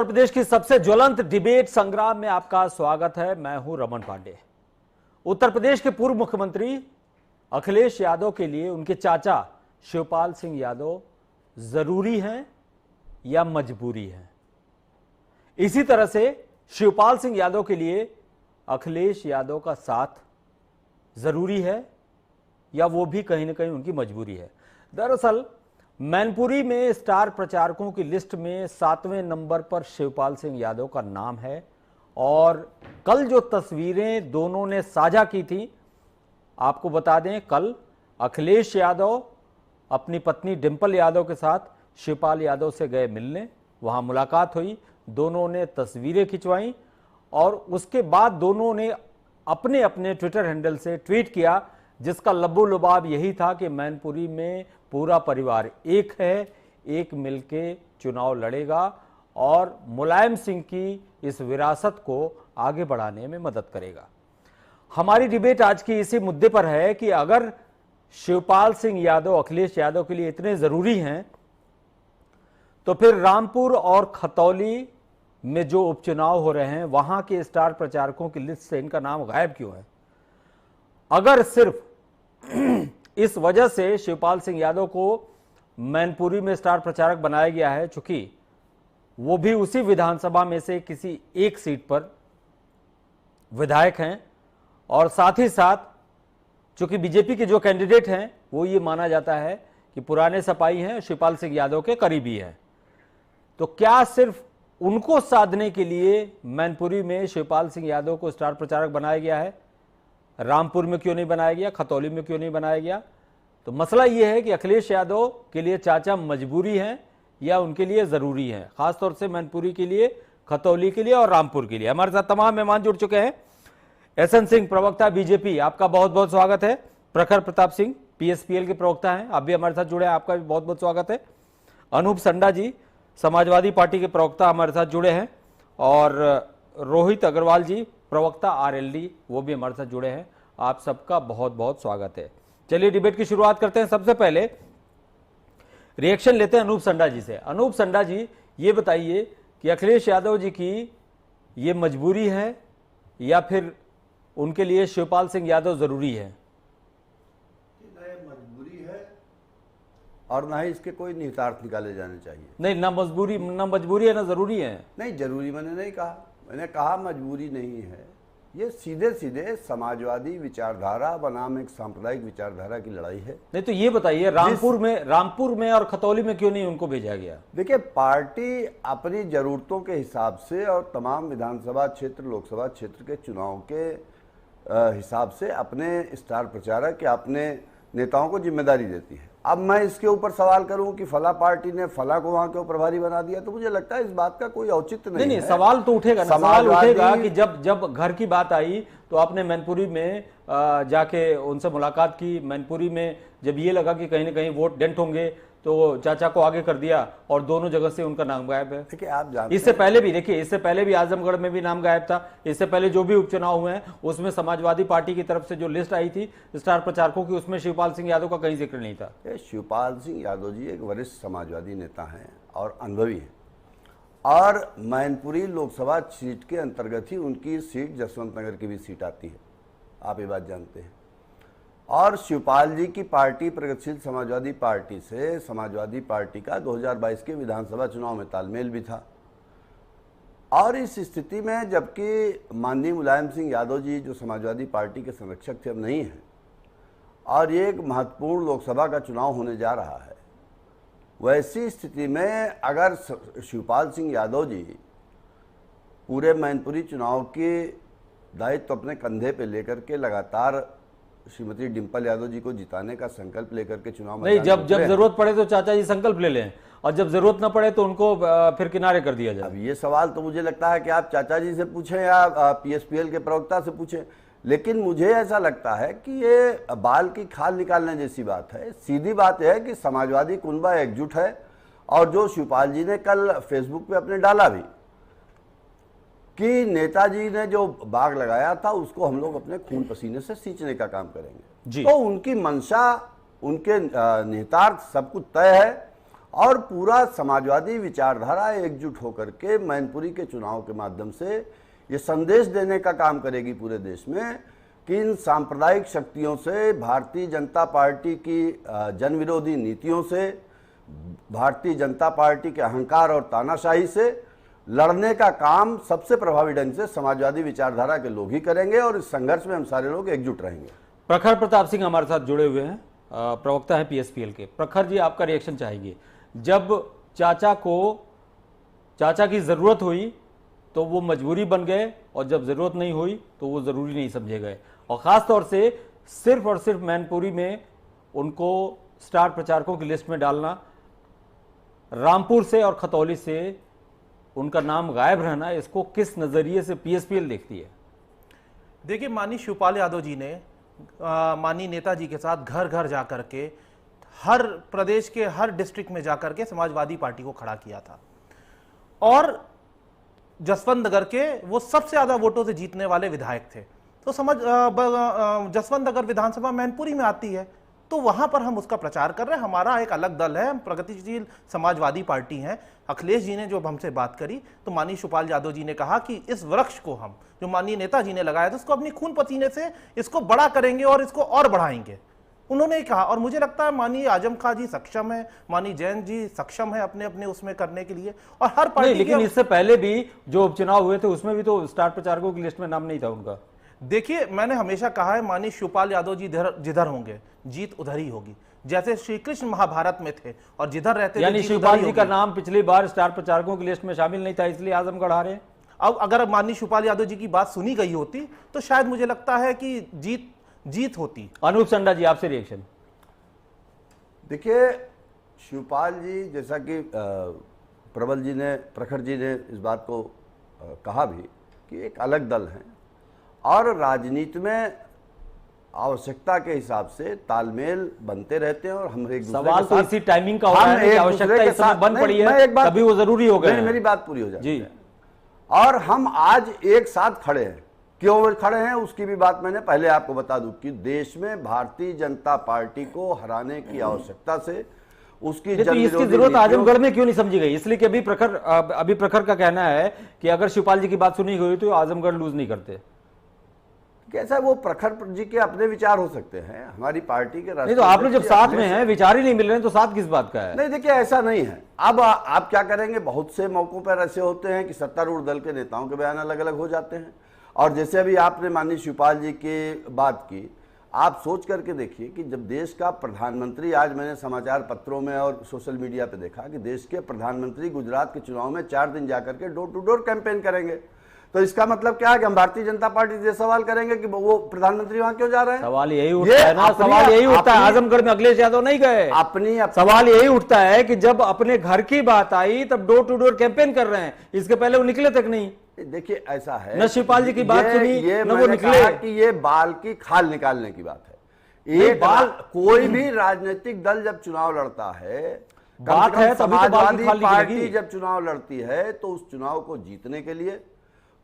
उत्तर प्रदेश की सबसे ज्वलंत डिबेट संग्राम में आपका स्वागत है। मैं हूं रमन पांडे। उत्तर प्रदेश के पूर्व मुख्यमंत्री अखिलेश यादव के लिए उनके चाचा शिवपाल सिंह यादव जरूरी हैं या मजबूरी है? इसी तरह से शिवपाल सिंह यादव के लिए अखिलेश यादव का साथ जरूरी है या वो भी कहीं ना कहीं उनकी मजबूरी है? दरअसल मैनपुरी में स्टार प्रचारकों की लिस्ट में 7वें नंबर पर शिवपाल सिंह यादव का नाम है और कल जो तस्वीरें दोनों ने साझा की थी, आपको बता दें, कल अखिलेश यादव अपनी पत्नी डिंपल यादव के साथ शिवपाल यादव से गए मिलने, वहां मुलाकात हुई, दोनों ने तस्वीरें खिंचवाई और उसके बाद दोनों ने अपने अपने ट्विटर हैंडल से ट्वीट किया जिसका लब्बो लुबाब यही था कि मैनपुरी में पूरा परिवार एक है, एक मिलके चुनाव लड़ेगा और मुलायम सिंह की इस विरासत को आगे बढ़ाने में मदद करेगा। हमारी डिबेट आज की इसी मुद्दे पर है कि अगर शिवपाल सिंह यादव अखिलेश यादव के लिए इतने जरूरी हैं तो फिर रामपुर और खतौली में जो उपचुनाव हो रहे हैं वहां के स्टार प्रचारकों की लिस्ट से इनका नाम गायब क्यों है? अगर सिर्फ इस वजह से शिवपाल सिंह यादव को मैनपुरी में स्टार प्रचारक बनाया गया है चूंकि वो भी उसी विधानसभा में से किसी एक सीट पर विधायक हैं और साथ ही साथ चूंकि बीजेपी के जो कैंडिडेट हैं वो ये माना जाता है कि पुराने सपाई हैं, शिवपाल सिंह यादव के करीबी हैं, तो क्या सिर्फ उनको साधने के लिए मैनपुरी में शिवपाल सिंह यादव को स्टार प्रचारक बनाया गया है? रामपुर में क्यों नहीं बनाया गया? खतौली में क्यों नहीं बनाया गया? तो मसला यह है कि अखिलेश यादव के लिए चाचा मजबूरी हैं या उनके लिए जरूरी हैं, खासतौर से मैनपुरी के लिए, खतौली के लिए और रामपुर के लिए। हमारे साथ तमाम मेहमान जुड़ चुके हैं। एसएन सिंह, प्रवक्ता बीजेपी, आपका बहुत बहुत स्वागत है। प्रखर प्रताप सिंह, पीएसपीएल के प्रवक्ता हैं, आप भी हमारे साथ जुड़े हैं, आपका भी बहुत बहुत स्वागत है। अनूप संडा जी, समाजवादी पार्टी के प्रवक्ता, हमारे साथ जुड़े हैं। और रोहित अग्रवाल जी, प्रवक्ता आरएलडी, वो भी हमारे साथ जुड़े हैं। आप सबका बहुत बहुत स्वागत है। चलिए डिबेट की शुरुआत करते हैं। सबसे पहले रिएक्शन लेते हैं अनूप संडा जी से। अनूप संडा जी, ये बताइए कि अखिलेश यादव जी की ये मजबूरी है या फिर उनके लिए शिवपाल सिंह यादव जरूरी है? मजबूरी है और ना ही इसके कोई निहितार्थ निकाले जाने चाहिए। नहीं, ना मजबूरी है ना जरूरी है। नहीं, जरूरी मैंने नहीं कहा, मैंने कहा मजबूरी नहीं है। ये सीधे सीधे समाजवादी विचारधारा बनाम एक सांप्रदायिक विचारधारा की लड़ाई है। नहीं तो ये बताइए, रामपुर में और खतौली में क्यों नहीं उनको भेजा गया? देखिए, पार्टी अपनी जरूरतों के हिसाब से और तमाम विधानसभा क्षेत्र, लोकसभा क्षेत्र के चुनाव के हिसाब से अपने स्टार प्रचारक या अपने नेताओं को जिम्मेदारी देती है। अब मैं इसके ऊपर सवाल करूं कि फला पार्टी ने फला को वहां क्यों प्रभारी बना दिया, तो मुझे लगता है इस बात का कोई औचित्य नहीं है। सवाल तो उठेगा ना, सवाल उठेगा कि जब घर की बात आई तो आपने मैनपुरी में जाके उनसे मुलाकात की। मैनपुरी में जब ये लगा कि कहीं ना कहीं वोट डेंट होंगे तो चाचा को आगे कर दिया और दोनों जगह से उनका नाम गायब है। देखिए, आप जानते इससे पहले भी देखिए, इससे पहले भी आजमगढ़ में भी नाम गायब था। इससे पहले जो भी उपचुनाव हुए हैं उसमें समाजवादी पार्टी की तरफ से जो लिस्ट आई थी स्टार प्रचारकों की, उसमें शिवपाल सिंह यादव का कहीं जिक्र नहीं था। शिवपाल सिंह यादव जी एक वरिष्ठ समाजवादी नेता हैं और अनुभवी हैं और मैनपुरी लोकसभा सीट के अंतर्गत ही उनकी सीट जसवंत नगर की भी सीट आती है, आप ये बात जानते हैं। और शिवपाल जी की पार्टी प्रगतिशील समाजवादी पार्टी से समाजवादी पार्टी का 2022 के विधानसभा चुनाव में तालमेल भी था। और इस स्थिति में जबकि माननीय मुलायम सिंह यादव जी जो समाजवादी पार्टी के संरक्षक थे अब नहीं हैं और ये एक महत्वपूर्ण लोकसभा का चुनाव होने जा रहा है, वैसी स्थिति में अगर शिवपाल सिंह यादव जी पूरे मैनपुरी चुनाव के दायित्व अपने कंधे पे लेकर के लगातार श्रीमती डिंपल यादव जी को जिताने का संकल्प लेकर के चुनाव नहीं, जब जरूरत पड़े तो चाचा जी संकल्प ले लें और जब जरूरत ना पड़े तो उनको फिर किनारे कर दिया जाए। अब ये सवाल तो मुझे लगता है कि आप चाचा जी से पूछें या पीएसपीएल के प्रवक्ता से पूछें, लेकिन मुझे ऐसा लगता है कि ये बाल की खाल निकालने जैसी बात है। सीधी बात यह है कि समाजवादी कुनबा एकजुट है और जो शिवपाल जी ने कल फेसबुक पे अपने डाला भी कि नेताजी ने जो बाग लगाया था उसको हम लोग अपने खून पसीने से सींचने का काम करेंगे, तो उनकी मंशा, उनके निहितार्थ सब कुछ तय है और पूरा समाजवादी विचारधारा एकजुट होकर के मैनपुरी के चुनाव के माध्यम से ये संदेश देने का काम करेगी पूरे देश में कि इन सांप्रदायिक शक्तियों से, भारतीय जनता पार्टी की जन विरोधी नीतियों से, भारतीय जनता पार्टी के अहंकार और तानाशाही से लड़ने का काम सबसे प्रभावी ढंग से समाजवादी विचारधारा के लोग ही करेंगे और इस संघर्ष में हम सारे लोग एकजुट रहेंगे। प्रखर प्रताप सिंह हमारे साथ जुड़े हुए हैं, प्रवक्ता है पीएसपीएल के। प्रखर जी, आपका रिएक्शन चाहेंगे। जब चाचा की जरूरत हुई तो वो मजबूरी बन गए और जब जरूरत नहीं हुई तो वो जरूरी नहीं समझे गए, और खास तौर से सिर्फ और सिर्फ मैनपुरी में उनको स्टार प्रचारकों की लिस्ट में डालना, रामपुर से और खतौली से उनका नाम गायब रहना, इसको किस नजरिए से पीएसपीएल देखती है? देखिए, माननीय शिवपाल यादव जी ने माननीय नेताजी के साथ घर घर जाकर के, हर प्रदेश के हर डिस्ट्रिक्ट में जाकर के समाजवादी पार्टी को खड़ा किया था, और जसवंत नगर के वो सबसे ज्यादा वोटों से जीतने वाले विधायक थे। तो जसवंत नगर विधानसभा मैनपुरी में आती है, तो वहां पर हम उसका प्रचार कर रहे हैं। हमारा एक अलग दल है, हम प्रगतिशील समाजवादी पार्टी हैं। अखिलेश जी ने जो हमसे बात करी तो माननीय शिवपाल यादव जी ने कहा कि इस वृक्ष को हम, जो माननीय नेताजी ने लगाया था, उसको अपनी खून पसीने से इसको बड़ा करेंगे और इसको और बढ़ाएंगे, उन्होंने कहा। और मुझे लगता है माननीय आजम खां जी सक्षम है, माननीय जैन जी सक्षम है अपने अपने उसमें करने के लिए, और हर पार्टी। लेकिन इससे पहले भी जो उपचुनाव हुए थे उसमें भी तो स्टार प्रचारकों की लिस्ट में नाम नहीं था उनका। देखिए, मैंने हमेशा कहा है माननीय शिवपाल यादव जी जिधर होंगे जीत उधर ही होगी। जैसे श्री कृष्ण महाभारत में थे और जिधर रहते, यानी शिवपाल जी का नाम पिछली बार स्टार प्रचारकों की लिस्ट में शामिल नहीं था, इसलिए आजमगढ़ हारे। अब अगर माननीय शिवपाल यादव जी की बात सुनी गई होती तो शायद मुझे लगता है कि जीत होती। अनूप संडा जी, आपसे रिएक्शन। देखिए, शिवपाल जी, जैसा कि प्रबल जी ने, प्रखर जी ने इस बात को कहा भी कि एक अलग दल है और राजनीति में आवश्यकता के हिसाब से तालमेल बनते रहते हैं, और हम एक दूसरे सवाल तो इसी टाइमिंग का हो रहा है कि आवश्यकता इस समय बन पड़ी है, तभी वो जरूरी हो गए। मेरी बात पूरी हो जाती है। और हम आज एक साथ खड़े हैं, क्यों खड़े हैं उसकी भी बात मैंने पहले आपको बता दूं कि देश में भारतीय जनता पार्टी को हराने की आवश्यकता से उसकी इसकी जरूरत आजमगढ़ में क्यों नहीं समझी गई? इसलिए कि अभी प्रखर का कहना है कि अगर शिवपाल जी की बात सुनी हुई तो आजमगढ़ लूज नहीं करते। कैसा वो प्रखर जी के अपने विचार हो सकते हैं, हमारी पार्टी के नहीं तो आप लोग जब साथ में हैं, विचार ही नहीं मिल रहे हैं तो साथ किस बात का है? नहीं, देखिए ऐसा नहीं है। अब आप क्या करेंगे, बहुत से मौकों पर ऐसे होते हैं कि सत्तारूढ़ दल के नेताओं के बयान अलग अलग हो जाते हैं, और जैसे अभी आपने माननीय शिवपाल जी की बात की, आप सोच करके देखिए कि जब देश का प्रधानमंत्री, आज मैंने समाचार पत्रों में और सोशल मीडिया पे देखा कि देश के प्रधानमंत्री गुजरात के चुनाव में 4 दिन जाकर के डोर टू डोर कैंपेन करेंगे, तो इसका मतलब क्या है कि हम भारतीय जनता पार्टी से सवाल करेंगे कि वो प्रधानमंत्री वहां क्यों जा रहे हैं? सवाल यही उठता है ना, सवाल यही उठता है। आजमगढ़ में अखिलेश यादव नहीं गए, सवाल यही उठता है कि जब अपने घर की बात आई तब डोर टू डोर कैंपेन कर रहे हैं, इसके पहले वो निकले तक नहीं। देखिए ऐसा है, न शिवपाल जी की बात सुनी न वो निकले। कि ये बाल की खाल निकालने की बात है। एक बाल, कोई भी राजनीतिक दल जब चुनाव लड़ता है, बात है समाजवादी पार्टी जब चुनाव लड़ती है तो उस चुनाव को जीतने के लिए,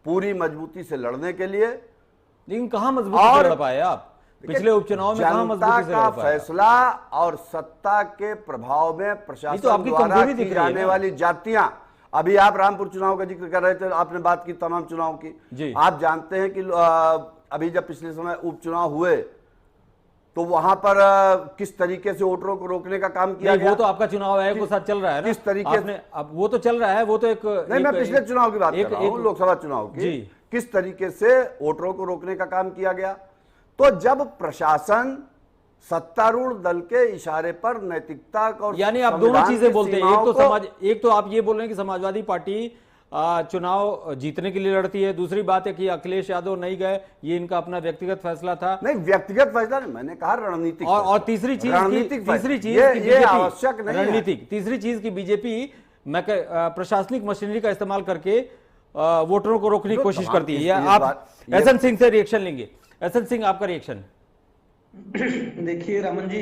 पूरी मजबूती से लड़ने के लिए। लेकिन कहां मजबूती से लड़ पाए आप? पिछले उपचुनाव में कहां मजबूती से लड़ पाए? फैसला और सत्ता के प्रभाव में प्रशासन द्वारा की जाने वाली जातियां, अभी आप रामपुर चुनाव का जिक्र कर रहे थे, आपने बात की तमाम चुनाव की। आप जानते हैं कि अभी जब पिछले समय उपचुनाव हुए तो वहां पर किस तरीके से वोटरों को रोकने का काम किया गया। वो तो आपका चुनाव आयोग के साथ चल रहा है ना, किस तरीके से? अब वो तो चल रहा है, वो तो एक नहीं, मैं पिछले चुनाव की बात कर रहा हूं, लोकसभा चुनाव की। किस तरीके से वोटरों को रोकने का काम किया गया। तो जब प्रशासन सत्तारूढ़ दल के इशारे पर नैतिकता और, यानी आप दोनों चीजें बोलते हैं, एक तो आप ये बोल रहे हैं कि समाजवादी पार्टी चुनाव जीतने के लिए लड़ती है, दूसरी बात है कि अखिलेश यादव नहीं गए, ये इनका अपना व्यक्तिगत फैसला था। नहीं, व्यक्तिगत फैसला नहीं, मैंने कहा रणनीतिक। और तीसरी चीज ये आवश्यक नहीं, रणनीतिक तीसरी चीज की बीजेपी प्रशासनिक मशीनरी का इस्तेमाल करके वोटरों को रोकने की कोशिश करती है। आप एसएन सिंह से रिएक्शन लेंगे। एसएन सिंह, आपका रिएक्शन। देखिए रमन जी,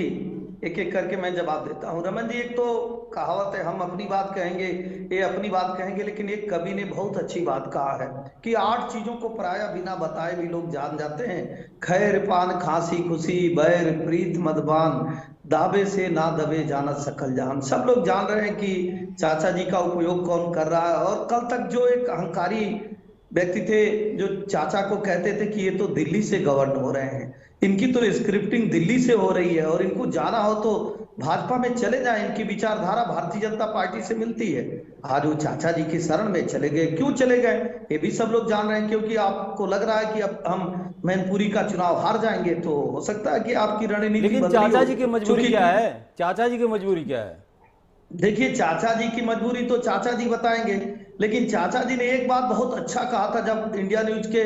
एक एक करके मैं जवाब देता हूं। रमन जी, एक तो कहावत है, हम अपनी बात कहेंगे, ये अपनी बात कहेंगे, लेकिन एक कवि ने बहुत अच्छी बात कहा है कि 8 चीजों को प्राय बिना बताए भी लोग जान जाते हैं। खैर पान खांसी खुशी, बैर प्रीत मदपान, दावे से ना दबे जानत सकल जान। सब लोग जान रहे हैं कि चाचा जी का उपयोग कौन कर रहा है। और कल तक जो एक अहंकारी व्यक्ति थे जो चाचा को कहते थे कि ये तो दिल्ली से गवर्न हो रहे हैं, इनकी तो स्क्रिप्टिंग दिल्ली से हो रही है और इनको जाना हो तो भाजपा में चले जाएं, इनकी विचारधारा भारतीय जनता पार्टी से मिलती है। आज वो चाचा जी की शरण में चले गए, क्यों चले गए ये भी सब लोग जान रहे हैं। क्योंकि आपको लग रहा है कि अब हम मैनपुरी का चुनाव हार जाएंगे, तो हो सकता है कि आपकी रणनीति लेकिन बदली हो। चाचा जी की मजबूरी क्या है? चाचा जी की मजबूरी क्या है? देखिए, चाचा जी की मजबूरी तो चाचा जी बताएंगे, लेकिन चाचा जी ने एक बात बहुत अच्छा कहा था जब इंडिया न्यूज के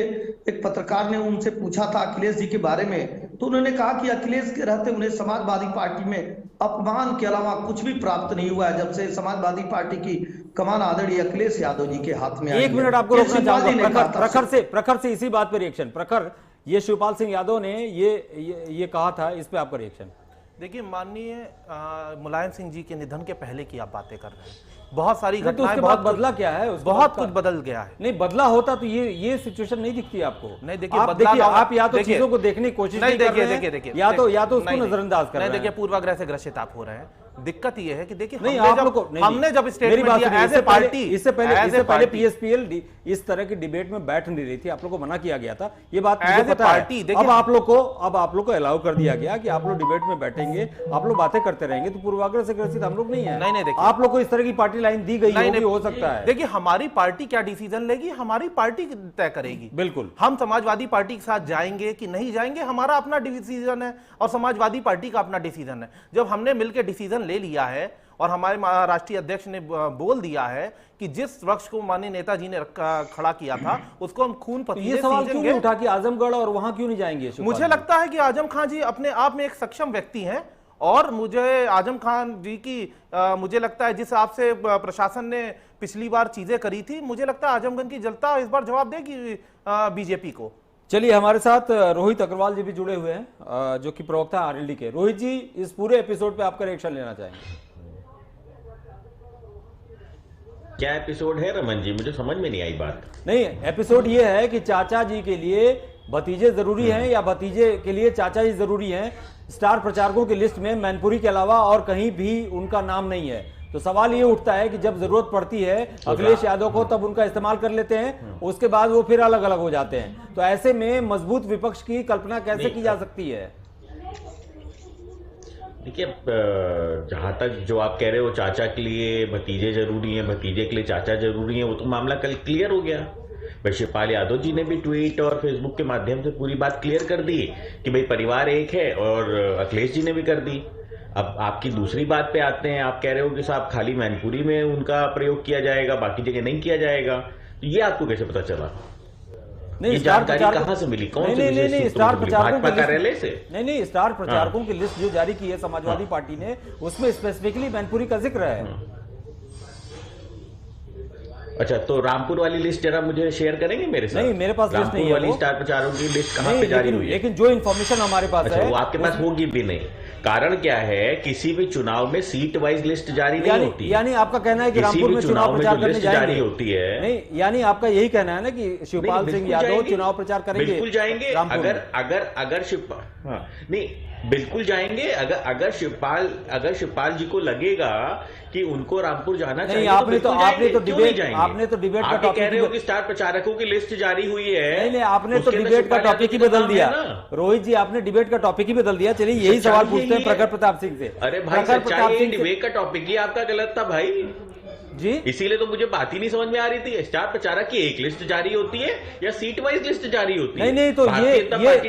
एक पत्रकार ने उनसे पूछा था अखिलेश जी के बारे में, तो उन्होंने कहा कि अखिलेश के रहते उन्हें समाजवादी पार्टी में अपमान के अलावा कुछ भी प्राप्त नहीं हुआ है जब से समाजवादी पार्टी की कमान आदरणीय अखिलेश यादव जी के हाथ में आई है। एक मिनट आपको रोकना चाहूंगा। प्रखर प्रखर से इसी बात पर रिएक्शन। प्रखर, ये शिवपाल सिंह यादव ने ये कहा था, इस पे आपका रिएक्शन। देखिए, माननीय मुलायम सिंह जी के निधन के पहले की आप बातें कर रहे हैं, बहुत सारी तो घटनाएं, उसके बाद बदला क्या है? बहुत कुछ बदल गया है। नहीं, बदला होता तो ये सिचुएशन नहीं दिखती आपको? नहीं, देखिए, आप या तो चीजों को देखने की कोशिश नहीं कर रहे हैं, या तो उसको नजरअंदाज कर रहे हैं। देखिए, पूर्वाग्रह से ग्रसित आप हो रहे हैं। दिक्कत ये है कि देखिए, नहीं, आप लोग को हमने जब स्टेटमेंट दिया एज ए पार्टी, इससे पहले पीएसपीएल इस तरह की डिबेट में बैठ नहीं रही थी, आप लोग को मना किया गया था, ये बात मुझे पता है। अब आप लोग को अलाउ कर दिया गया कि आप लोग डिबेट में बैठेंगे, आप लोग बातें करते रहेंगे, तो पूर्वाग्रह से ग्रसित हम लोग नहीं है। नहीं, देखिए, आप लोग को इस तरह की पार्टी लाइन दी गई होगी, हो सकता है। देखिए, हमारी पार्टी क्या डिसीजन लेगी, हमारी पार्टी तय करेगी। बिल्कुल, हम समाजवादी पार्टी के साथ जाएंगे कि नहीं जाएंगे, हमारा अपना डिसीजन है और समाजवादी पार्टी का अपना डिसीजन है। जब हमने मिलकर डिसीजन ले लिया है और हमारे राष्ट्रीय अध्यक्ष ने बोल दिया है कि जिस वृक्ष को माननीय नेताजी ने खड़ा किया था उसको हम खून पसीने ये सवाल क्यों नहीं उठा कि आजमगढ़ और वहां क्यों नहीं जाएंगे? मुझे लगता है कि आजम खान जी अपने आप में एक सक्षम व्यक्ति हैं और मुझे आजम खान जी की मुझे लगता है जिस आपसे प्रशासन ने पिछली बार चीजें करी थी, मुझे लगता है आजमगढ़ की जनता इस बार जवाब देगी बीजेपी को। चलिए, हमारे साथ रोहित अग्रवाल जी भी जुड़े हुए हैं जो कि प्रवक्ता आरएलडी के। रोहित जी, इस पूरे एपिसोड पे आपका रिएक्शन लेना चाहेंगे। क्या एपिसोड है रमन जी? मुझे समझ में नहीं आई बात। नहीं, एपिसोड ये है कि चाचा जी के लिए भतीजे जरूरी हैं या भतीजे के लिए चाचा जी जरूरी हैं। स्टार प्रचारकों की लिस्ट में मैनपुरी के अलावा और कहीं भी उनका नाम नहीं है। तो सवाल ये उठता है कि जब जरूरत पड़ती है अखिलेश यादव को तब उनका इस्तेमाल कर लेते हैं, उसके बाद वो फिर अलग अलग हो जाते हैं। तो ऐसे में मजबूत विपक्ष की कल्पना कैसे की जा सकती है? देखिए, जहां तक जो आप कह रहे हो चाचा के लिए भतीजे जरूरी हैं, भतीजे के लिए चाचा जरूरी हैं, वो तो मामला कल क्लियर हो गया। भाई शिवपाल यादव जी ने भी ट्वीट और फेसबुक के माध्यम से पूरी बात क्लियर कर दी कि भाई परिवार एक है, और अखिलेश जी ने भी कर दी। अब आपकी दूसरी बात पे आते हैं। आप कह रहे हो कि साहब खाली मैनपुरी में उनका प्रयोग किया जाएगा, बाकी जगह नहीं किया जाएगा। तो ये आपको कैसे पता चला? नहीं, ये जानकारी कहां से मिली? कौन से नहीं, स्टार प्रचारकों भाजपा कार्यालय से? नहीं, स्टार प्रचारकों की लिस्ट जो जारी की है समाजवादी पार्टी ने, उसमें स्पेसिफिकली मैनपुरी का जिक्र है। अच्छा, तो रामपुर वाली लिस्ट जरा मुझे शेयर करेंगे मेरे साथ? नहीं, मेरे पास लिस्ट नहीं है। वाली स्टार प्रचारकों की लिस्ट कहां पे जारी हुई है? लेकिन जो इन्फॉर्मेशन हमारे पास है वो आपके पास होगी भी नहीं। कारण क्या है, किसी भी चुनाव में सीट वाइज लिस्ट जारी नहीं होती। यानी आपका कहना है कि रामपुर में चुनाव प्रचार करने जाएंगे होती है? नहीं, यानी आपका यही कहना है ना कि शिवपाल सिंह यादव चुनाव प्रचार करेंगे? बिल्कुल जाएंगे। अगर शिवपाल, नहीं, बिल्कुल जाएंगे। अगर शिवपाल जी को लगेगा कि उनको रामपुर जाना चाहिए, आपने तो डिबेट का टॉपिक कह रहे हो कि स्टार प्रचारकों की लिस्ट जारी हुई है। नहीं, आपने तो डिबेट का टॉपिक ही बदल दिया रोहित जी, आपने डिबेट का टॉपिक ही बदल दिया। चलिए, यही सवाल पूछते हैं प्रखर प्रताप सिंह से। अरे भाई, सच्चाई डिबेट का टॉपिक ही आपका गलत था भाई जी, इसीलिए तो मुझे बात ही नहीं समझ में आ रही थी। स्टार प्रचारक की एक लिस्ट जारी होती है या सीट वाइज लिस्ट जारी होती है? नहीं, तो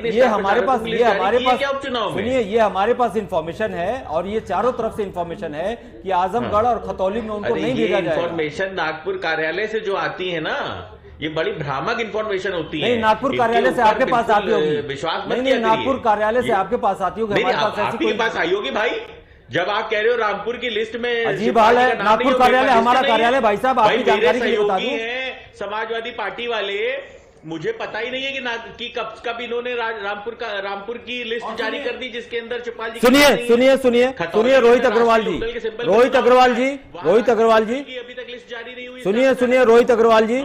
ये हमारे पास सुनिए, ये हमारे पास इंफॉर्मेशन है और ये चारों तरफ से इंफॉर्मेशन है कि आजमगढ़ और खतौली में उनको नहीं भेजा जाएगा। इंफॉर्मेशन नागपुर कार्यालय से जो आती है ना, ये बड़ी भ्रामक इंफॉर्मेशन होती है। नहीं, नागपुर कार्यालय से आपके पास आती होगी, विश्वास मत नहीं, नागपुर कार्यालय से आपके पास आती होगी, आपके पास आई होगी भाई। जब आप कह रहे हो रामपुर की लिस्ट में अजीब हाल है। नागपुर कार्यालय हमारा कार्यालय भाई साहब, आपकी जानकारी के लिए बता दूं, समाजवादी पार्टी वाले, मुझे पता ही नहीं है कि कब इन्होंने रामपुर की लिस्ट जारी कर दी जिसके अंदर शिवपाल जी। सुनिए रोहित अग्रवाल जी, अभी तक लिस्ट जारी नहीं हुई। सुनिए रोहित अग्रवाल जी,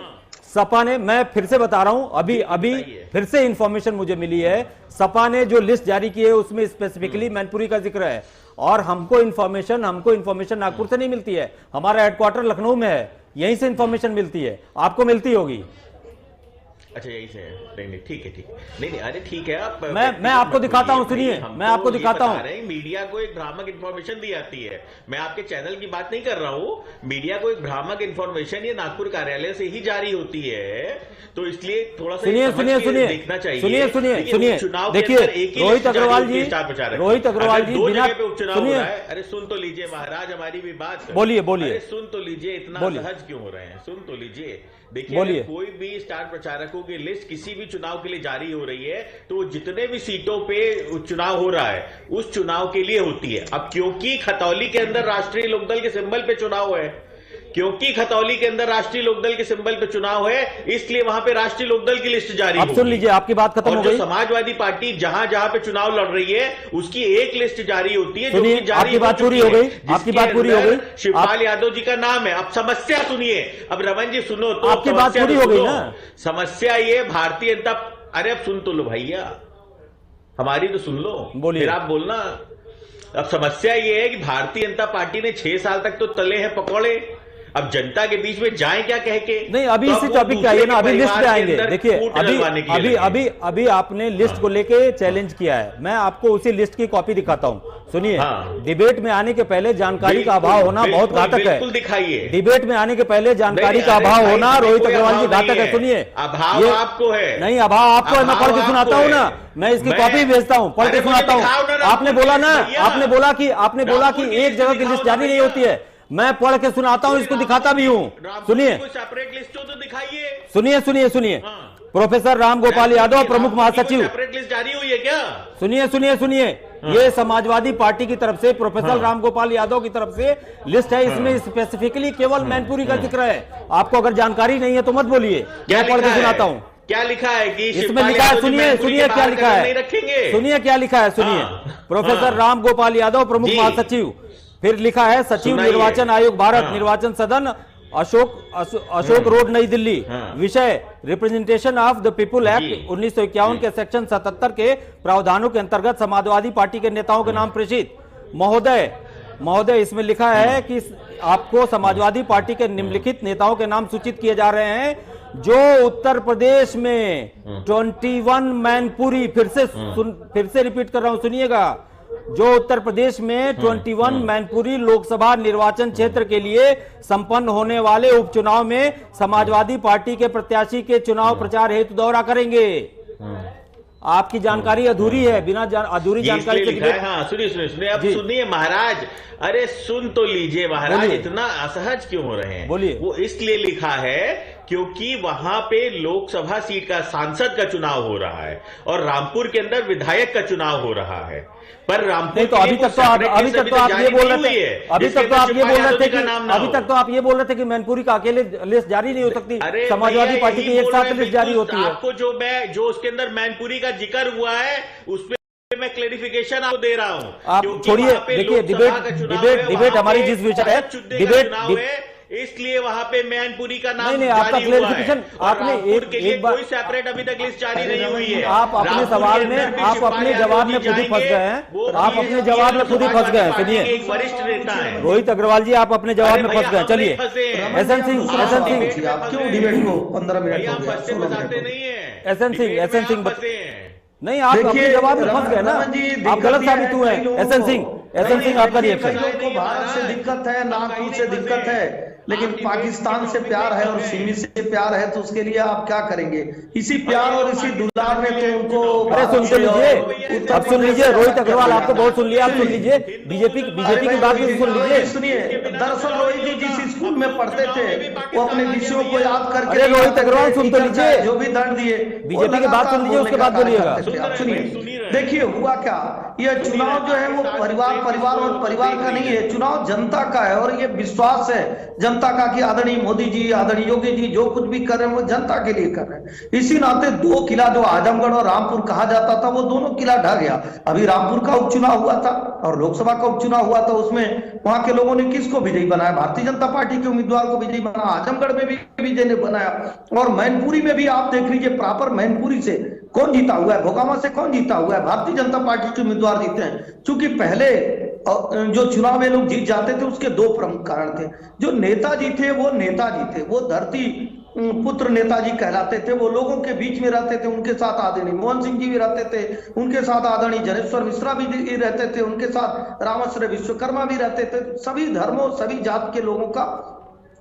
सपा ने, मैं फिर से बता रहा हूं, अभी फिर से इंफॉर्मेशन मुझे मिली है, सपा ने जो लिस्ट जारी की है उसमें स्पेसिफिकली मैनपुरी का जिक्र है। और हमको इन्फॉर्मेशन नागपुर से नहीं मिलती है, हमारा हेडक्वार्टर लखनऊ में है, यहीं से इंफॉर्मेशन मिलती है, आपको मिलती होगी। अच्छा यही से है, नहीं ठीक है, नहीं अरे ठीक है, आप मैं आपको दिखाता हूं, सुनिए, मैं आपको दिखाता हूं। मीडिया को एक भ्रामक इंफॉर्मेशन दी जाती है, मैं आपके चैनल की बात नहीं कर रहा हूं, मीडिया को एक भ्रामक इंफॉर्मेशन ये नागपुर कार्यालय से ही जारी होती है, तो इसलिए थोड़ा सा सुनिए देखना चाहिए। सुनिए, देखिए रोहित अग्रवाल जी दो जगह पे उपचुनाव हो रहा है। अरे सुन तो लीजिए महाराज हमारी भी बात, बोलिए, सुन तो लीजिए, इतना सहज क्यों हो रहे हैं, सुन तो लीजिए। देखिए कोई भी स्टार प्रचारकों की लिस्ट किसी भी चुनाव के लिए जारी हो रही है तो जितने भी सीटों पे चुनाव हो रहा है उस चुनाव के लिए होती है। अब क्योंकि खतौली के अंदर राष्ट्रीय लोकदल के सिंबल पे चुनाव है, चुनाव है, इसलिए वहां पे राष्ट्रीय लोकदल की लिस्ट जारी अब सुन लीजिए, आपकी बात खत्म हो गई। समाजवादी पार्टी जहां जहां पे चुनाव लड़ रही है उसकी एक लिस्ट जारी होती है, सुनिए, आपकी बात पूरी हो गई, शिवपाल यादव जी का नाम है। अब समस्या सुनिए, अब रमन जी सुनो तो, आपकी बात पूरी हो गई ना। समस्या ये भारतीय जनता, अरे अब सुन तो लो भैया, हमारी तो सुन लो, फिर आप बोलना। अब समस्या ये है कि भारतीय जनता पार्टी ने 6 साल तक तो तले हैं पकौड़े, अब जनता के बीच में जाएं क्या कह के? नहीं, अभी इसी टॉपिक पे आइए ना, अभी लिस्ट पे आएंगे। देखिए अभी आपने लिस्ट को लेके चैलेंज किया है, मैं आपको उसी लिस्ट की कॉपी दिखाता हूं। सुनिए, डिबेट में आने के पहले जानकारी का अभाव होना बहुत घातक है। दिखाइए, डिबेट में आने के पहले जानकारी का अभाव होना रोहित अग्रवाल जी घातक है। सुनिए, अभाव आपको है, नहीं अभाव आपको है, मैं पढ़ के सुनाता हूँ ना, मैं इसकी कॉपी भेजता हूँ, पढ़ के सुनाता हूँ। आपने बोला ना, आपने बोला कि एक जगह की लिस्ट जारी नहीं होती है, मैं पढ़ के सुनाता हूं, इसको दिखाता भी हूं। सुनिए, सेपरेट लिस्ट हो तो दिखाइए। सुनिए, प्रोफेसर राम गोपाल यादव प्रमुख महासचिव, सेपरेट लिस्ट जारी हुई है क्या? सुनिए, ये समाजवादी पार्टी की तरफ से प्रोफेसर राम गोपाल यादव की तरफ से लिस्ट है, इसमें स्पेसिफिकली केवल मैनपुरी का जिक्र है। आपको अगर जानकारी नहीं है तो मत बोलिए, मैं पढ़ के सुनाता हूं। क्या लिखा है कि इसमें लिखा है, सुनिए क्या लिखा है, सुनिए क्या लिखा है, सुनिए। प्रोफेसर राम गोपाल यादव प्रमुख महासचिव, फिर लिखा है सचिव निर्वाचन आयोग भारत, निर्वाचन सदन अशोक रोड नई दिल्ली। विषय representation of the people act 1951 के सेक्शन 77 के प्रावधानों के अंतर्गत समाजवादी पार्टी के नेताओं के नाम प्रेषित। महोदय इसमें लिखा है कि आपको समाजवादी पार्टी के निम्नलिखित नेताओं के नाम सूचित किए जा रहे हैं जो उत्तर प्रदेश में 21 मैनपुरी, फिर से रिपीट कर रहा हूं, सुनिएगा, जो उत्तर प्रदेश में 21 मैनपुरी लोकसभा निर्वाचन क्षेत्र के लिए संपन्न होने वाले उपचुनाव में समाजवादी पार्टी के प्रत्याशी के चुनाव प्रचार हेतु दौरा करेंगे। आपकी जानकारी अधूरी है, बिना अधूरी जानकारी के हाँ, सुनिए अब सुनिए महाराज, अरे सुन तो लीजिए महाराज, इतना असहज क्यों हो रहे हैं? बोलिए। वो इसलिए लिखा है क्योंकि वहां पे लोकसभा सीट का सांसद का चुनाव हो रहा है और रामपुर के अंदर विधायक का चुनाव हो रहा है, पर रामपुर तो अभी तक तो आप ये बोल रहे थे, अभी तक तो आप ये बोल रहे थे कि मैनपुरी का अकेले लिस्ट जारी नहीं हो सकती, समाजवादी पार्टी की एक साथ लिस्ट जारी होती है। आपको जो उसके अंदर मैनपुरी का जिक्र हुआ है उस पर मैं क्लेरिफिकेशन आपको दे रहा हूं। आप छोड़िए, देखिए डिबेट हमारी जिस विषय है, डिबेट इसलिए वहां पे मैनपुरी का नाम नहीं, आपका क्लेरिफिकेशन आपने एक बार कोई सेपरेट अभी तक लिस्ट जारी नहीं हुई है। आप अपने सवाल में, आप अपने जवाब में खुद ही फंस गए हैं, आप अपने जवाब में खुद ही फंस गए हैं। सुनिए, एक वरिष्ठ नेता है रोहित अग्रवाल जी, आप अपने जवाब में फंस गए। चलिए, एसएन सिंह, क्यों डिबेट को 15 मिनट हो गया? नहीं है एसएन सिंह नहीं, आप अपने जवाब में फंस गए ना, आप गलत साबित हुए हैं। एसएन सिंह आपका रिएक्शन। को भारत से दिक्कत है, नागपुर से दिक्कत है, लेकिन पाकिस्तान से प्यार है और सिमी से प्यार है, तो उसके लिए आप क्या करेंगे? इसी प्यार और इसी दुलार में तो उनको, अरे सुन लीजिए, अब सुन लीजिए, रोहित अग्रवाल आपको बहुत सुन लिया, आप सुन लीजिए, बीजेपी की बात भी सुन लीजिए। सुनिए, दरअसल रोहित जी जिस स्कूल में पढ़ते थे वो अपने विषयों को याद करके, अरे रोहित अग्रवाल सुन तो लीजिए, जो भी दंड दिए बीजेपी की बात सुन लीजिए, उसके बाद बोलिएगा। सुनिए, देखिए हुआ क्या, ये चुनाव जो है वो परिवार और परिवार का नहीं है, चुनाव जनता का है। और ये विश्वास है जनता का कि आदरणीय मोदी जी, आदरणीय योगी जी जो कुछ भी कर रहे हैं वो जनता के लिए कर रहे हैं। इसी नाते 2 किला जो आजमगढ़ और रामपुर कहा जाता था वो दोनों किला ढह गया। अभी रामपुर का उपचुनाव हुआ था और लोकसभा का उपचुनाव हुआ था, उसमें वहां के लोगों ने किसको विजयी बनाया? भारतीय जनता पार्टी के उम्मीदवार को विजयी बनाया, आजमगढ़ में भी विजय ने बनाया। और मैनपुरी में भी आप देख लीजिए, प्रॉपर मैनपुरी से कौन जीता हुआ है, भोगामा से कौन जीता हुआ है? भारतीय जनता पार्टी के उम्मीदवार जीते हैं। क्योंकि पहले जो चुनाव में लोग जीत जाते थे उसके 2 प्रमुख कारण थे। जो नेताजी थे वो नेताजी थे, वो धरती पुत्र नेताजी कहलाते थे, वो लोगों के बीच में रहते थे, उनके साथ आदरणीय मोहन सिंह जी भी रहते थे, उनके साथ आदरणीय जनेश्वर मिश्रा भी रहते थे, उनके साथ रामाश्रय विश्वकर्मा भी रहते थे। सभी धर्मों सभी जात के लोगों का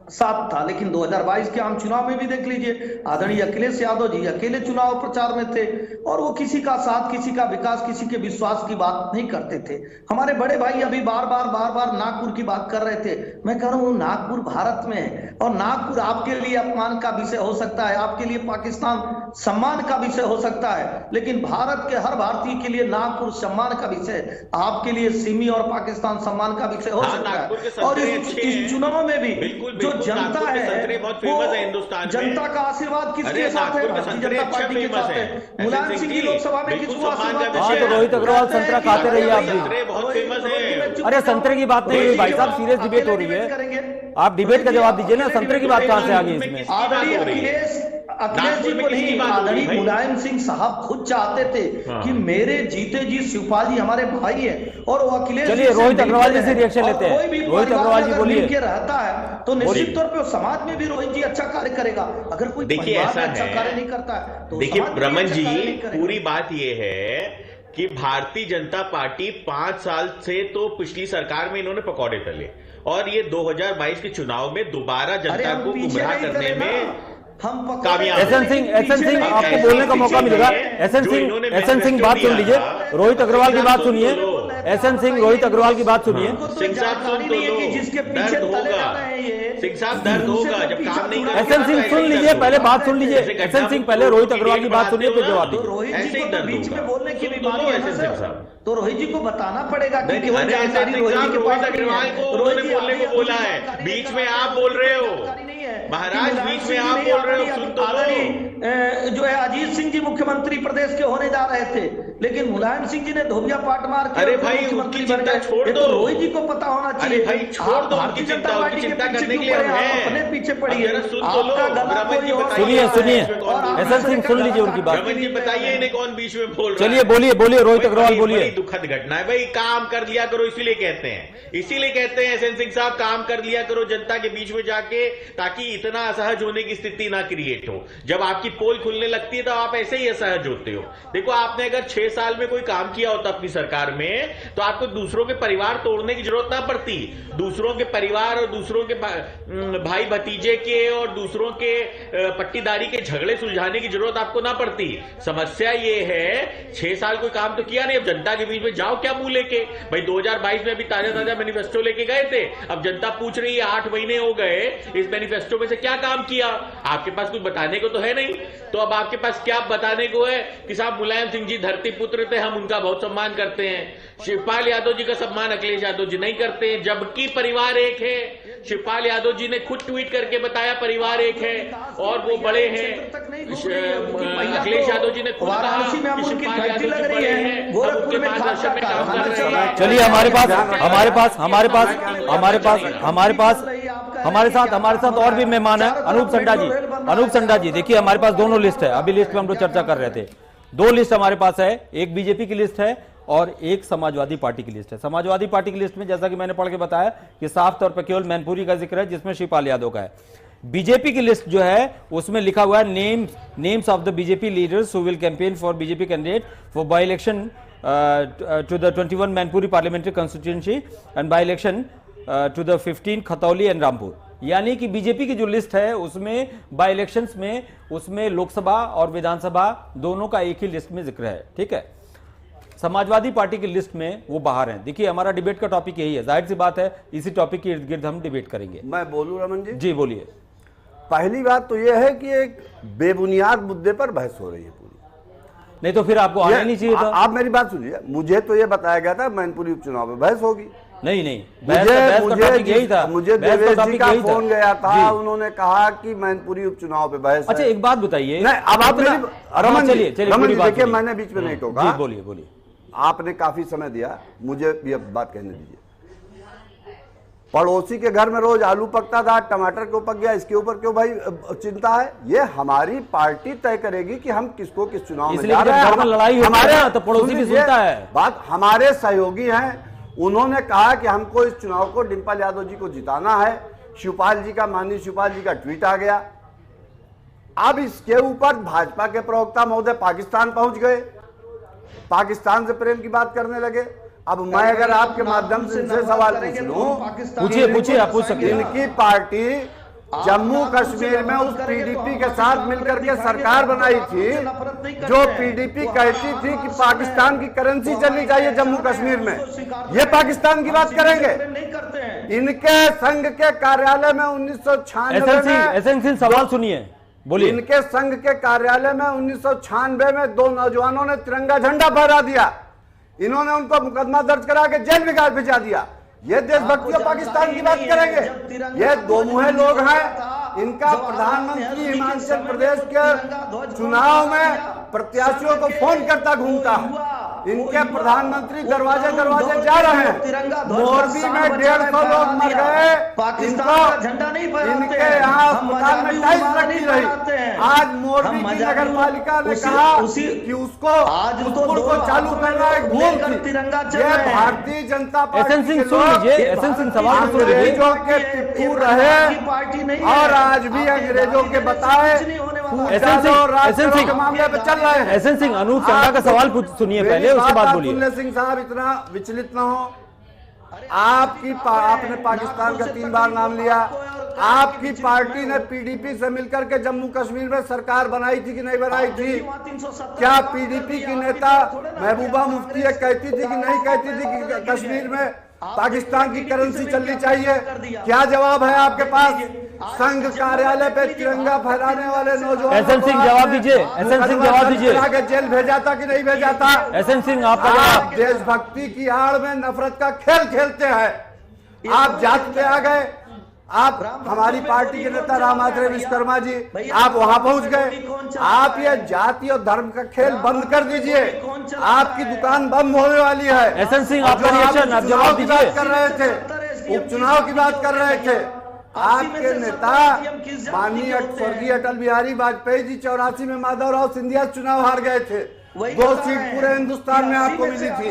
साथ था। लेकिन 2022 के आम चुनाव में भी देख लीजिए, आदरणीय अखिलेश यादव जी अकेले चुनाव प्रचार में थे और वो किसी का साथ, किसी का विकास, किसी के विश्वास की बात नहीं करते थे। हमारे बड़े भाई अभी बार बार नागपुर की बात कर रहे थे। मैं कह रहा हूँ नागपुर भारत में है और नागपुर आपके लिए अपमान का विषय हो सकता है, आपके लिए पाकिस्तान सम्मान का विषय हो सकता है, लेकिन भारत के हर भारतीय के लिए नागपुर सम्मान का विषय, आपके लिए सिमी और पाकिस्तान सम्मान का विषय हो सकता है। और इस चुनाव में भी जो जनता है वो जनता का आशीर्वाद किसके साथ है? भारतीय जनता पार्टी के साथ है। मुलायम सिंह जी लोकसभा में किसको आशीर्वाद? हाँ तो रोहित अग्रवाल संतरा खाते रहिए आप भी। अरे संतरे की बात नहीं हुई भाई साहब, सीरियस डिबेट हो रही है, आप डिबेट का जवाब दीजिए ना। संतरे की बात कहां से आ गई इसमें? आदरणीय अखिलेश जी को नहीं, आदरणीय मुलायम सिंह साहब खुद चाहते थे कि मेरे जीते जी शिवपाल जी हमारे भाई है और वो अखिलेश। चलिए रोहित अग्रवाल जी से रिएक्शन लेते हैं। रोहित अग्रवाल जी बोलिए। रहता है तो निश्चित तौर पे समाज में भी रोहित जी अच्छा कार्य करेगा। अगर कोई देखिए ऐसा अच्छा कार्य नहीं करता है तो देखिए रमन जी, पूरी बात यह है कि भारतीय जनता पार्टी 5 साल से तो पिछली सरकार में इन्होंने पकौड़े तले और ये 2022 के चुनाव में दोबारा जनता को गुमराह करने में कामयाब। एसएन सिंह आपको बोलने का मौका मिलेगा। एसएन सिंह बात सुन लीजिए, रोहित अग्रवाल की बात सुनिए। एसएन सिंह रोहित अग्रवाल की बात सुनिए। सिंह साहब सुन तो लो, दर्द होगा सिंह साहब, दर्द होगा जब काम नहीं करेंगे। एसएन सिंह सुन लीजिए, पहले बात सुन लीजिए। एसएन सिंह पहले रोहित अग्रवाल की बात सुनिए फिर जवाब दीजिए। ऐसे ही दर्द बीच में बोलने की होगा। एसएन सिंह साहब तो रोहित जी को बताना पड़ेगा कि रोहित अग्रवाल को उन्होंने बोलने को बोला है, बीच में आप बोल रहे हो महाराज, बीच में आप बोल रहे हो, सुन तो लो। जो है अजीत सिंह जी मुख्यमंत्री प्रदेश के होने जा रहे थे, लेकिन मुलायम सिंह जी ने धोबिया पाट मार के अरे भाई उनकी चिंता छोड़ दो, रोहित जी को पता होना चाहिए। अरे भाई छोड़ दो उनकी चिंता, उनकी चिंता करने के लिए हम हैं, अपने पीछे पड़िए। सुन तो लो, सुनिए एसएन सिंह सुन लीजिए उनकी बात। रमन जी बताइए इन्हें कौन बीच में बोल रहा है? चलिए बोलिए रोहित अग्रवाल बोलिए। दुखद घटना है भाई, काम कर लिया करो, इसीलिए कहते हैं एसएन सिंह साहब, काम कर लिया करो जनता के बीच में जाके, ताकि इतना असहज होने की स्थिति ना क्रिएट हो। जब आपकी पोल खुलने लगती है तो आप ऐसे ही असहज होते हो। देखो आपने अगर 6 साल में कोई काम किया होता अपनी सरकार में तो आपको दूसरों के परिवार तोड़ने की जरूरत ना पड़ती। दूसरों के परिवार और दूसरों के भाई भतीजे के और दूसरों के पट्टीदारी के झगड़े सुलझाने की जरूरत आपको ना पड़ती। समस्या ये है 6 साल कोई काम तो किया नहीं, अब जनता के बीच में जाओ क्या मुंह लेके। भाई 2022 में अभी ताजा मैनिफेस्टो लेके गए थे, अब जनता पूछ रही है 8 महीने हो गए, इस मैनिफेस्टो में से क्या काम किया? आपके पास कुछ बताने को तो है नहीं। तो अब आपके पास क्या बताने को है कि साहब मुलायम सिंह जी धरती पुत्र थे, हम उनका बहुत सम्मान करते हैं। शिवपाल यादव जी का सम्मान अखिलेश यादव जी नहीं करते हैं, जबकि परिवार एक है। शिवपाल यादव जी ने खुद ट्वीट करके बताया परिवार एक है और वो बड़े हैं। अखिलेश यादव जी ने खुद कहा कि शिवपाल यादव जी बड़े हैं, उनके मार्गदर्शन में काम कर रहे हैं। चलिए हमारे साथ और भी मेहमान है। अनूप संडा जी देखिए हमारे पास दोनों लिस्ट है, अभी लिस्ट में हम लोग चर्चा कर रहे थे। 2 लिस्ट हमारे पास है, एक बीजेपी की लिस्ट है और एक समाजवादी पार्टी की लिस्ट है। समाजवादी पार्टी की लिस्ट में जैसा कि मैंने पढ़ के बताया कि साफ तौर पर केवल मैनपुरी का जिक्र है जिसमें शिवपाल यादव का है। बीजेपी की लिस्ट जो है उसमें लिखा हुआ है names of the BJP leaders who will campaign for BJP candidate for by election to the 21 Mainpuri parliamentary constituency and by election to the 15 Khatauli and Rampur. यानी कि बीजेपी की जो लिस्ट है उसमें बाई इलेक्शंस में उसमें लोकसभा और विधानसभा दोनों का एक ही लिस्ट में जिक्र है, ठीक है। समाजवादी पार्टी की लिस्ट में वो बाहर हैं। देखिए हमारा डिबेट का टॉपिक यही है, जाहिर सी बात है इसी टॉपिक के इर्द गिर्द हम डिबेट करेंगे। मैं बोलूं रमन जी? जी बोलिए। पहली बात तो यह है कि एक बेबुनियाद मुद्दे पर बहस हो रही है पूरी। नहीं तो फिर आपको आना नहीं चाहिए था। आप मेरी बात सुनिए, मुझे तो ये बताया गया था मैनपुरी उपचुनाव में बहस होगी। नहीं, मुझे देवेश जी का फोन गया था, उन्होंने कहा कि मैनपुरी उपचुनाव पे बहस। अच्छा, एक बात बताइए। नहीं, अब आप रमन जी देखिए, मैंने बीच में नहीं टोका। बोलिए। आपने काफी समय दिया, मुझे ये बात कहने दीजिए। पड़ोसी के घर में रोज आलू पकता था, टमाटर क्यों पक गया, इसके ऊपर क्यों भाई चिंता है? ये हमारी पार्टी तय करेगी कि हम किसको किस चुनाव में जा रहे हैं। लड़ाई हमारे तो पड़ोसी भी सुनता है बात। हमारे सहयोगी हैं, उन्होंने कहा कि हमको इस चुनाव को डिम्पल यादव जी को जिताना है। शिवपाल जी का, माननीय शिवपाल जी का ट्वीट आ गया। अब इसके ऊपर भाजपा के प्रवक्ता महोदय पाकिस्तान पहुंच गए, पाकिस्तान से प्रेम की बात करने लगे। अब मैं अगर आपके माध्यम से इनसे सवाल पूछ लूं, पूछिए, आप पूछ सकते हैं। इनकी पार्टी जम्मू कश्मीर में उस पीडीपी के साथ मिलकर के सरकार बनाई थी, जो पीडीपी कहती थी कि पाकिस्तान की करेंसी चलनी चाहिए जम्मू कश्मीर में। ये पाकिस्तान की बात करेंगे? इनके संघ के कार्यालय में 1996 में सवाल सुनिए, बोलिए। इनके संघ के कार्यालय में 1996 में 2 नौजवानों ने तिरंगा झंडा फहरा दिया। इन्होंने उनको मुकदमा दर्ज करा के जेल भिजा दिया। ये देशभक्ति और पाकिस्तान की बात करेंगे? ये दो मुहे लोग हैं। इनका प्रधानमंत्री हिमाचल प्रदेश के चुनाव में प्रत्याशियों को फोन करता घूमता है। इनके प्रधानमंत्री दरवाजे जा रहे हैं। मोरबी में 150 लोग मर गए, इनके यहाँ अस्पताल में टाइल्स रखी रही। आज मोरबी की नगर पालिका ने कहा कि उसको चालू करना एक भूल थी। ये भारतीय जनता पार्टी के लोग अंग्रेजों के टिप्पू रहे और आज भी अंग्रेजों के बताए के मामले पे चल रहे हैं। एसएन सिंह, अनूप चंदा का सवाल सुनिए पहले, उसके बाद बोलिए। सिंह साहब, इतना विचलित न हो। आपने पाकिस्तान का 3 बार नाम लिया। आपकी पार्टी ने पीडीपी से मिलकर के जम्मू कश्मीर में सरकार बनाई थी कि नहीं बनाई थी? क्या पीडीपी की नेता महबूबा मुफ्ती कहती थी कि नहीं कहती थी कि कश्मीर में पाकिस्तान की करेंसी चलनी चाहिए? क्या जवाब है आपके पास? संघ कार्यालय पे तिरंगा फहराने वाले नौजवान एसएन सिंह जवाब दीजिए। एसएन सिंह जवाब दीजिए। जेल भेजा था कि नहीं भेजा था? एसएन सिंह, आपका आप देशभक्ति की आड़ में नफरत का खेल खेलते हैं। आप जात पे आ गए। आप हमारी पार्टी के नेता राम आत्रे विश्वकर्मा जी, आप वहां पहुंच गए। आप ये जाति और धर्म का खेल बंद कर दीजिए। आपकी दुकान बंद होने वाली है। एसएन सिंह, आपका रिएक्शन, आप जवाब दीजिए। कर रहे थे, उपचुनाव की बात कर रहे थे। आपके नेता माननीय स्वर्गीय अटल बिहारी वाजपेयी जी 84 में माधवराव सिंधिया चुनाव हार गए थे। 2 सीट पूरे हिंदुस्तान में आपको मिली थी।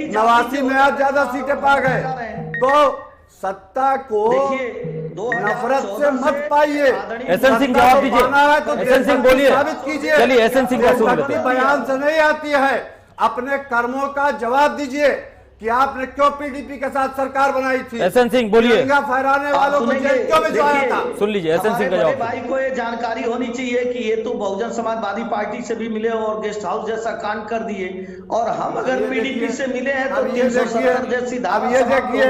89 में आप ज्यादा सीटें पा गए। तो सत्ता को नफरत से मत पाइए। एसएन सिंह जवाब दीजिए। एसएन सिंह बोलिए, साबित कीजिए। चलिए एसएन सिंह का सुन लेते हैं। बयान से नहीं आती है, अपने कर्मों का जवाब दीजिए कि आपने क्यों पीडीपी के साथ सरकार बनाई थी। एसएन सिंह बोलिए। तिरंगा फहराने वालों को जेल क्यों भिजवाया था? सुन लीजिए एसएन सिंह का जवाब। भाई को ये जानकारी होनी चाहिए कि ये तो बहुजन समाजवादी पार्टी से भी मिले और गेस्ट हाउस जैसा कांड कर दिए, और हम अगर पीडीपी से मिले हैं तो 370 जैसी धारा। ये देखिए,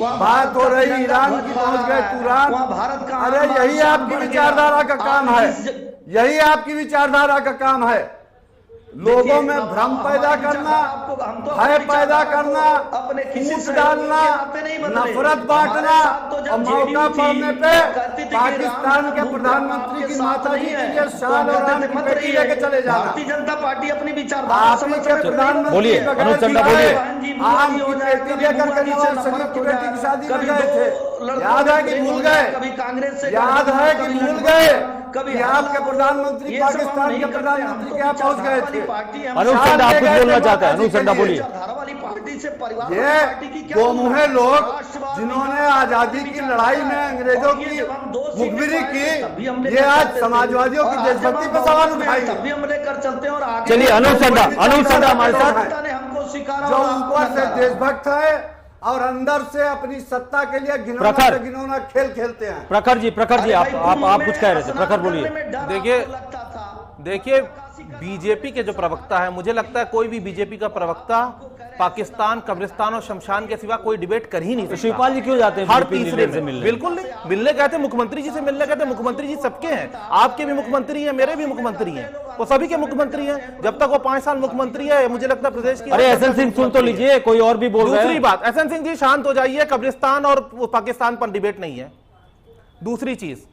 बात हो रही ईरान की, पहुंच गए तुरान। भारत का, अरे यही आपकी विचारधारा का काम है, यही आपकी विचारधारा का काम है। लोगों में भ्रम पैदा करना, भय पैदा करना, फूट डालना, नफरत बांटना और मौका पड़ने पे पाकिस्तान के प्रधानमंत्री की माताजी के लिए शाल और राम की पेटी लेके चले जाना। भारतीय जनता पार्टी अपनी विचारधारा के प्रधानमंत्री बोलिए, अनुप चंदा बोलिए। आम की बेटी लेकर के नवाज शरीफ की बेटी की शादी में गए थे। याद है कि भूल गए? कभी कांग्रेस से, याद है कि भूल गए कि आपके प्रधानमंत्री पाकिस्तान के प्रधानमंत्री क्या पहुंच गए थे? अनुप चंदा, आप कुछ बोलना चाहते हैं? अनुप चंदा बोलिए। ये दो मुहे लोग जिन्होंने आजादी की लड़ाई में अंग्रेजों की मुखबिरी की, ये आज समाजवादियों की देशभक्ति पर सवाल उठाएंगे। चलिए अनुप चंदा हमारे साथ, जो ऊपर से देशभक्त है और अंदर से अपनी सत्ता के लिए घिनौना खेल खेलते हैं। प्रखर जी आप कुछ कह रहे थे, प्रखर बोलिए। देखिए बीजेपी के जो प्रवक्ता है, मुझे लगता है कोई भी बीजेपी का प्रवक्ता पाकिस्तान, कब्रिस्तान और शमशान के सिवा कोई डिबेट कर ही नहीं सकता। शिवपाल जी क्यों जाते हैं हर फिलिपीन तीसरे लीडर से में मिलने? बिल्कुल नहीं, मिलने कहते मुख्यमंत्री जी से मिलने कहते, मुख्यमंत्री जी सबके हैं, आपके भी मुख्यमंत्री हैं, मेरे भी मुख्यमंत्री हैं, वो सभी के मुख्यमंत्री हैं। जब तक वो 5 साल मुख्यमंत्री है, मुझे लगता है प्रदेश की। अरे एसएन सिंह सुन तो लीजिए, कोई और भी बोल रहा है। दूसरी बात, एसएन सिंह जी शांत हो जाइए, कब्रिस्तान और पाकिस्तान पर डिबेट नहीं है। दूसरी चीज,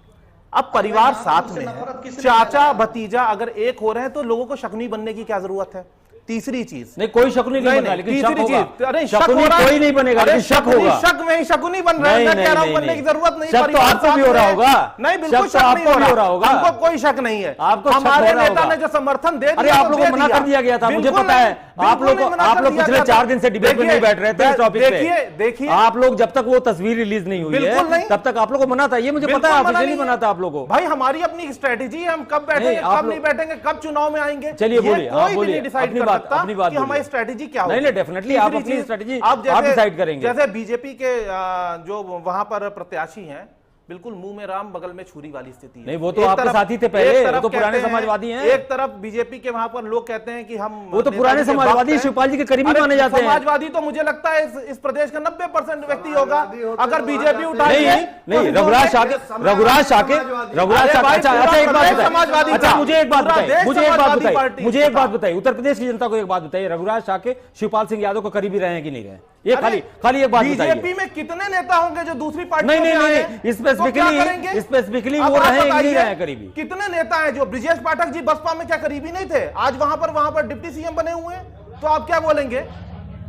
अब परिवार साथ में है, चाचा भतीजा अगर एक हो रहे हैं तो लोगों को शकुनी बनने की क्या जरूरत है। तीसरी चीज, नहीं कोई शकुनी नहीं बना, लेकिन तीसरी चीज, अरे शकुनी कोई नहीं बनेगा, लेकिन शक होगा। शक में ही शकुनी बन रहे हैं, मैं कह रहा हूं बनने की जरूरत नहीं। शक तो आपको भी हो रहा होगा। नहीं, बिल्कुल शक आपको भी हो रहा होगा। हमको कोई शक नहीं है। आपको हमारे नेता ने जो समर्थन दे दिया, अरे आप लोगों को मना कर दिया गया था, मुझे पता है। आप लोग पिछले 4 दिन से डिबेट में नहीं बैठ रहे थे इस टॉपिक पे। देखिए आप लोग जब तक वो तस्वीर रिलीज नहीं हुई है तब तक आप लोग को मना था, ये मुझे पता है, ऑफिशियली मना था आप लोगों को। भाई हमारी अपनी स्ट्रेटेजी है, हम कब बैठेंगे, कब नहीं बैठेंगे, कब चुनाव में आएंगे। चलिए बोलिए, कोई भी नहीं डिसाइड कर सकता कि हमारी स्ट्रेटेजी क्या होगी। नहीं, डेफिनेटली आप अपनी स्ट्रेटेजी आप डिसाइड करेंगे। जैसे बीजेपी के जो वहां पर प्रत्याशी हैं, बिल्कुल मुंह में राम बगल में छुरी वाली स्थिति है। नहीं, वो तो आपके साथी थे पहले, वो तो पुराने समाजवादी हैं। एक तरफ बीजेपी के वहां पर लोग कहते हैं कि हम, वो तो पुराने समाजवादी शिवपाल जी के करीबी माने जाते हैं। समाजवादी तो मुझे लगता है इस प्रदेश का 90% व्यक्ति होगा। अगर बीजेपी उठाएगी नहीं, रघुराज शाके अच्छा एक बात बताइए, अच्छा मुझे एक बात बताइए, उत्तर प्रदेश की जनता को एक बात बताइए, रघुराज शाके शिवपाल सिंह यादव को करीबी रहे हैं कि नहीं रहे? ये खाली एक बात बताइए। बीजेपी में कितने नेता होंगे जो दूसरी पार्टी नहीं, स्पेसिफिकली वो रहे नहीं रहे करीबी? कितने नेता हैं जो, ब्रिजेश पाठक जी बसपा में क्या करीबी नहीं थे, आज वहां पर डिप्टी सीएम बने हुए हैं, तो आप क्या बोलेंगे?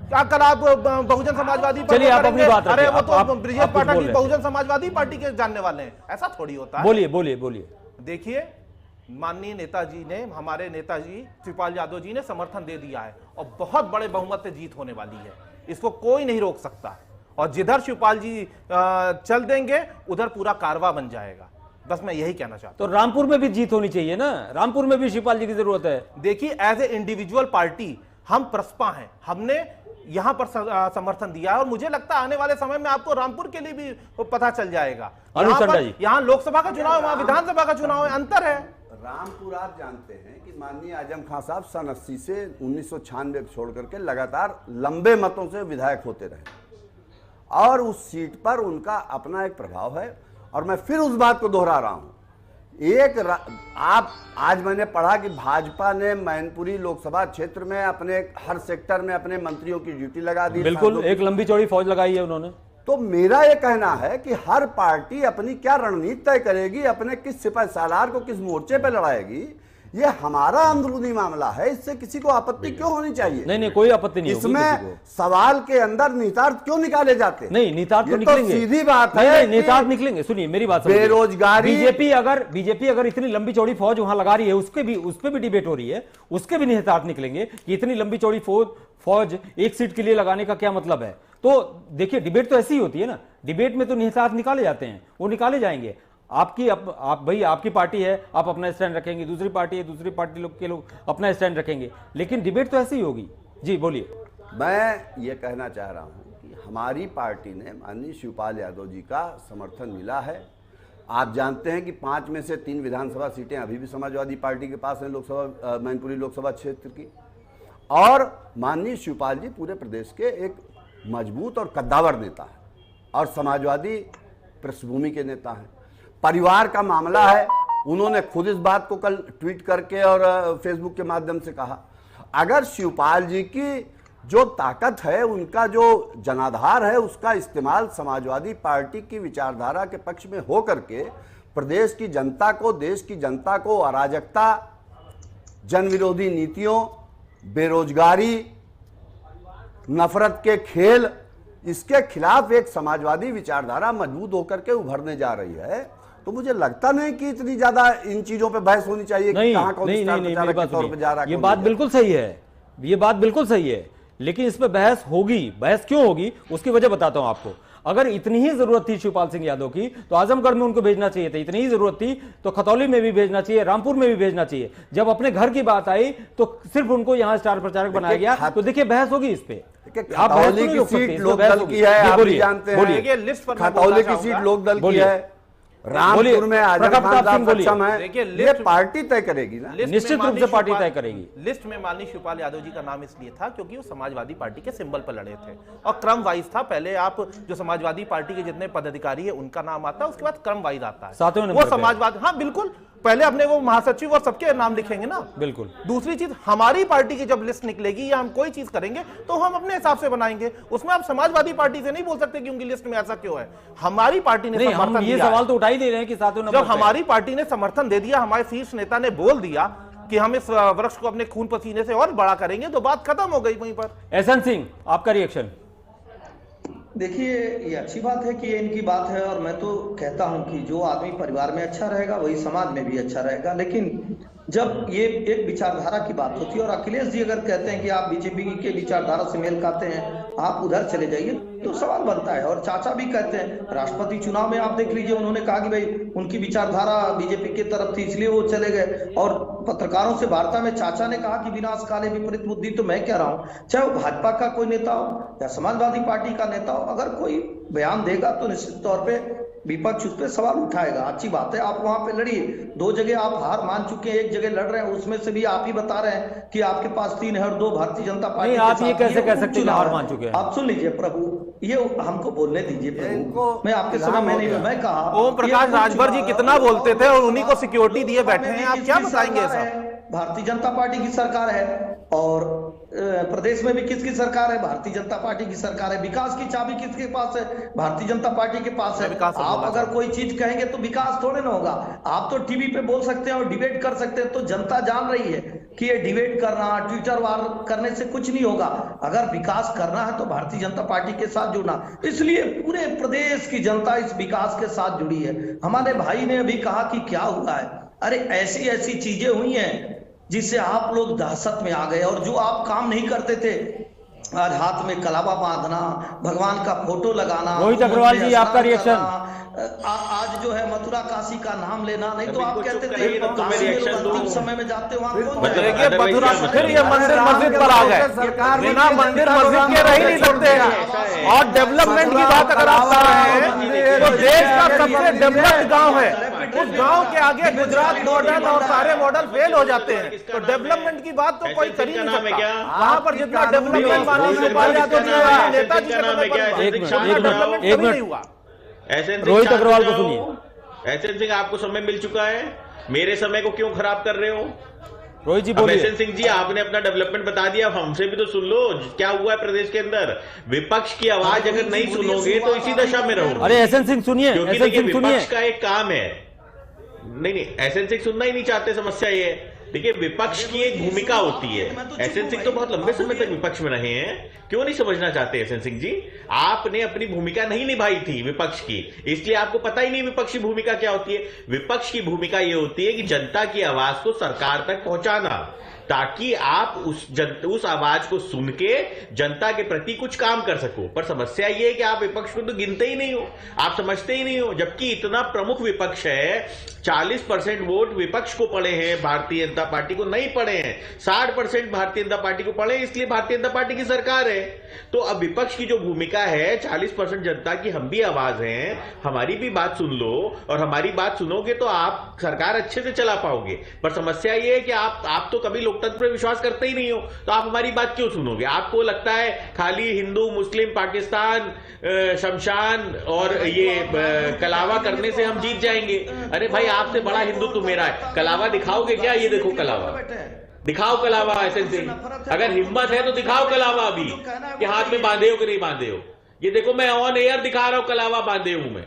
क्या कल आप बहुजन समाजवादी, चलिए आप अपनी बात रखिए। अरे वो तो ब्रिजेश पाठक जी बहुजन समाजवादी पार्टी के जानने वाले हैं, ऐसा थोड़ी होता है। बोलिए। देखिए, माननीय नेताजी ने, हमारे नेताजी शिवपाल यादव जी ने समर्थन दे दिया है और बहुत बड़े बहुमत से जीत होने वाली है, इसको कोई नहीं रोक सकता। और जिधर शिवपाल जी चल देंगे उधर पूरा कारवा बन जाएगा। बस मैं यही कहना चाहता हूं। तो रामपुर में भी जीत होनी चाहिए ना, रामपुर में भी शिवपाल जी की जरूरत है। देखिए, एज ए इंडिविजुअल पार्टी हम प्रसपा हैं, हमने यहां पर समर्थन दिया है और मुझे लगता है आने वाले समय में आपको रामपुर के लिए भी पता चल जाएगा। यहाँ लोकसभा का चुनाव है, वहां विधानसभा का चुनाव है, अंतर है। रामपुर आप जानते हैं कि माननीय आजम खान साहब सन 80 से 1996 छोड़ करके लगातार लंबे मतों से विधायक होते रहे और उस सीट पर उनका अपना एक प्रभाव है। और मैं फिर उस बात को दोहरा रहा हूं, आप आज मैंने पढ़ा कि भाजपा ने मैनपुरी लोकसभा क्षेत्र में अपने हर सेक्टर में अपने मंत्रियों की ड्यूटी लगा दी। बिल्कुल, एक लंबी चौड़ी फौज लगाई है उन्होंने। तो मेरा यह कहना है कि हर पार्टी अपनी क्या रणनीति तय करेगी, अपने किस सिपह सालार को किस मोर्चे पर लड़ाएगी, ये हमारा अंदरूनी मामला है, इससे किसी को आपत्ति क्यों होनी चाहिए? नहीं, कोई आपत्ति नहीं। इसमें सवाल के अंदर निहितार्थ क्यों निकाले जाते? नहीं, निहितार्थ तो निकलेंगे, सीधी बात है। निहितार्थ निकलेंगे। सुनिए मेरी बात, बेरोजगारी, बीजेपी अगर इतनी लंबी चौड़ी फौज वहां लगा रही है, उस पर भी डिबेट हो रही है, उसके भी निहितार्थ निकलेंगे कि इतनी लंबी चौड़ी फौज एक सीट के लिए लगाने का क्या मतलब है। तो देखिए, डिबेट तो ऐसी ही होती है ना, डिबेट में तो निहितार्थ निकाले जाते हैं, वो निकाले जाएंगे। भाई आपकी पार्टी है, आप अपना स्टैंड रखेंगे, दूसरी पार्टी है, दूसरी पार्टी के लोग अपना स्टैंड रखेंगे, लेकिन डिबेट तो ऐसी ही होगी। जी बोलिए। मैं ये कहना चाह रहा हूं कि हमारी पार्टी ने माननीय शिवपाल यादव जी का समर्थन मिला है। आप जानते हैं कि 5 में से 3 विधानसभा सीटें अभी भी समाजवादी पार्टी के पास हैं, लोकसभा मैनपुरी लोकसभा क्षेत्र की। और माननीय शिवपाल जी पूरे प्रदेश के एक मजबूत और कद्दावर नेता है और समाजवादी पृष्ठभूमि के नेता हैं। परिवार का मामला है, उन्होंने खुद इस बात को कल ट्वीट करके और फेसबुक के माध्यम से कहा। अगर शिवपाल जी की जो ताकत है, उनका जो जनाधार है, उसका इस्तेमाल समाजवादी पार्टी की विचारधारा के पक्ष में हो करके प्रदेश की जनता को, देश की जनता को अराजकता, जन विरोधी नीतियों, बेरोजगारी, नफरत के खेल, इसके खिलाफ एक समाजवादी विचारधारा मजबूत होकर के उभरने जा रही है, तो मुझे लगता नहीं कि इतनी ज्यादा इन चीजों पे बहस होनी चाहिए कि कहां कौन स्टार प्रचारक के तौर पे जा रहा है। ये बात बिल्कुल सही है, ये बात बिल्कुल सही है, लेकिन इस पे बहस होगी। बहस क्यों होगी उसकी वजह बताता हूं आपको। अगर इतनी ही जरूरत थी शिवपाल सिंह यादव की तो आजमगढ़ में उनको भेजना चाहिए था, इतनी ही जरूरत थी तो खतौली में भी भेजना चाहिए, रामपुर में भी भेजना चाहिए। जब अपने घर की बात आई तो सिर्फ उनको यहां स्टार प्रचारक बनाया गया। तो देखिए बहस होगी इस पे। खतौली की सीट लोकदल की है, आप भी जानते हैं। देखिए लिस्ट पर खतौली की सीट लोकदल की है। रामपुर में आजम प्रताप खान सिंह साहब बोलिए। सक्षम है, देखिए, ये पार्टी तय करेगी ना। लिस्ट में निश्चित रूप माननीय से पार्टी शिवपाल- तय करेगी। लिस्ट में माननीय शिवपाल यादव जी का नाम इसलिए था क्योंकि वो समाजवादी पार्टी के सिंबल पर लड़े थे और क्रम वाइज था। पहले आप जो समाजवादी पार्टी के जितने पदाधिकारी है उनका नाम आता है, उसके बाद क्रम वाइज आता है। सातवें वो नंबर पे। समाजवाद, हाँ बिल्कुल, पहले अपने वो महासचिव और सबके नाम लिखेंगे ना। बिल्कुल। दूसरी चीज, हमारी पार्टी की जब लिस्ट निकलेगी या हम कोई चीज करेंगे तो हम अपने हिसाब से बनाएंगे, उसमें आप समाजवादी पार्टी से नहीं बोल सकते कि उनकी लिस्ट में ऐसा क्यों है। हमारी पार्टी ने नहीं, हम समर्थन ये दिया है। सवाल तो उठा ही दे रहे हैं कि सातवें नंबर जब पे। हमारी पार्टी ने समर्थन दे दिया, हमारे शीर्ष नेता ने बोल दिया कि हम इस वृक्ष को अपने खून पसीने से और बड़ा करेंगे, तो बात खत्म हो गई वहीं पर। एहसन सिंह, आपका रिएक्शन? देखिए, ये अच्छी बात है कि ये इनकी बात है, और मैं तो कहता हूं कि जो आदमी परिवार में अच्छा रहेगा वही समाज में भी अच्छा रहेगा। लेकिन जब ये एक विचारधारा की बात होती है और अखिलेश जी अगर कहते हैं कि आप बीजेपी के विचारधारा से मेल खाते हैं, आप उधर चले जाइए, तो सवाल बनता है। और चाचा भी कहते हैं, राष्ट्रपति चुनाव में आप देख लीजिए, उन्होंने कहा कि भाई उनकी विचारधारा बीजेपी की तरफ थी इसलिए वो चले गए। और पत्रकारों से वार्ता में चाचा ने कहा कि विनाश काले विपरीत बुद्धि। तो मैं कह रहा हूं, चाहे वो भाजपा का कोई नेता हो या समाजवादी पार्टी का नेता हो, अगर कोई बयान देगा तो निश्चित तौर पे विपक्ष उस पर सवाल उठाएगा। अच्छी बात है, आप वहां पे लड़िए। 2 जगह आप हार मान चुके हैं, 1 जगह लड़ रहे हैं, उसमें से भी आप ही बता रहे हैं कि आपके पास 3 है और 2 भारतीय जनता पार्टी नहीं, के आप साथ ये कैसे कह सकते हैं कि उपचुनाव हार है। मान चुके हैं? आप सुन लीजिए प्रभु, ये हमको बोलने दीजिए प्रभु। मैं आपके समय में नहीं, मैं कहा ओम प्रकाश राजभर जी कितना बोलते थे और उन्हीं को सिक्योरिटी दिए बैठे हैं, आप क्या बताएंगे ऐसा? भारतीय जनता पार्टी की सरकार है और प्रदेश में भी किसकी सरकार है? भारतीय जनता पार्टी की सरकार है। विकास की चाबी किसके पास है? भारतीय जनता पार्टी के पास है। आप अगर कोई चीज कहेंगे तो विकास थोड़े ना होगा। आप तो टीवी पे बोल सकते हैं और डिबेट कर सकते हैं, तो जनता जान रही है कि ये डिबेट करना, ट्विटर वार करने से कुछ नहीं होगा। अगर विकास करना है तो भारतीय जनता पार्टी के साथ जुड़ना, इसलिए पूरे प्रदेश की जनता इस विकास के साथ जुड़ी है। हमारे भाई ने अभी कहा कि क्या हुआ है, अरे ऐसी ऐसी चीजें हुई हैं जिससे आप लोग दहशत में आ गए। और जो आप काम नहीं करते थे, आज हाथ में कलावा बांधना, भगवान का फोटो लगाना, रोहित अग्रवाल जी, आपका रिएक्शन? आज जो है मथुरा काशी का नाम लेना, नहीं तो आप कहते थे काशी में अंतिम समय में जाते वहां कौन मतलब जाएगा? देखिए, मथुरा से फिर ये मंदिर मस्जिद पर आ गए। बिना मंदिर मस्जिद के रह ही नहीं सकते। और डेवलपमेंट की बात अगर आप कर रहे हैं तो देश का सबसे डेवलप्ड गांव है, उस गांव के आगे गुजरात मॉडल और सारे मॉडल फेल हो जाते हैं। तो डेवलपमेंट की बात तो कोई कर ही नहीं सकता। वहां पर जितना डेवलपमेंट माननीय शिवपाल यादव जी ने नेताजी के समय पर डेवलपमेंट कभी नहीं हुआ। रोहित अग्रवाल को सुनिए। एहसन सिंह, आपको समय मिल चुका है, मेरे समय को क्यों खराब कर रहे हो? रोहित जी अब बोलिए। एहसन सिंह जी, आपने अपना डेवलपमेंट बता दिया, अब हमसे भी तो सुन लो क्या हुआ है प्रदेश के अंदर। विपक्ष की आवाज अगर नहीं सुनोगे तो इसी दशा में रहोगे। अरे एहसन सिंह सुनिए, क्योंकि एहसन देखिए, सिंह सुनिए। विपक्ष का एक काम है, नहीं एहसन सिंह सुनना ही नहीं चाहते। समस्या ये है, देखिए विपक्ष की एक भूमिका होती है। एहसन सिंह तो बहुत लंबे समय तक विपक्ष में रहे हैं, क्यों नहीं समझना चाहते एहसन सिंह जी? आपने अपनी भूमिका नहीं निभाई थी विपक्ष की, इसलिए आपको पता ही नहीं विपक्ष की भूमिका क्या होती है। विपक्ष की भूमिका यह होती है कि जनता की आवाज को सरकार तक पहुंचाना, ताकि आप उस आवाज को सुन के जनता के प्रति कुछ काम कर सको। पर समस्या यह है कि आप विपक्ष को तो गिनते ही नहीं हो, आप समझते ही नहीं हो। जबकि इतना प्रमुख विपक्ष है, 40% वोट विपक्ष को पड़े हैं, भारतीय जनता पार्टी को नहीं पड़े हैं। 60% भारतीय जनता पार्टी को पड़े, इसलिए भारतीय जनता पार्टी की सरकार है। तो अब विपक्ष की जो भूमिका है, 40% जनता की हम भी आवाज हैं, हमारी भी बात सुन लो, और हमारी बात सुनोगे तो आप सरकार अच्छे से चला पाओगे। पर समस्या ये है कि आप तो कभी लोकतंत्र पर विश्वास करते ही नहीं हो, तो आप हमारी बात क्यों सुनोगे? आपको लगता है खाली हिंदू मुस्लिम पाकिस्तान शमशान और ये कलावा करने से हम जीत जाएंगे। अरे भाई, आपसे बड़ा हिंदू तो मेरा है। कलावा दिखाओगे क्या? ये देखो कलावा, दिखाओ कलावा एहसन सिंह, अगर हिम्मत है तो दिखाओ कलावा अभी कि हाथ में बांधे हो कि नहीं बांधे हो। ये देखो, मैं ऑन एयर दिखा रहा हूं कलावा बांधे हूं मैं,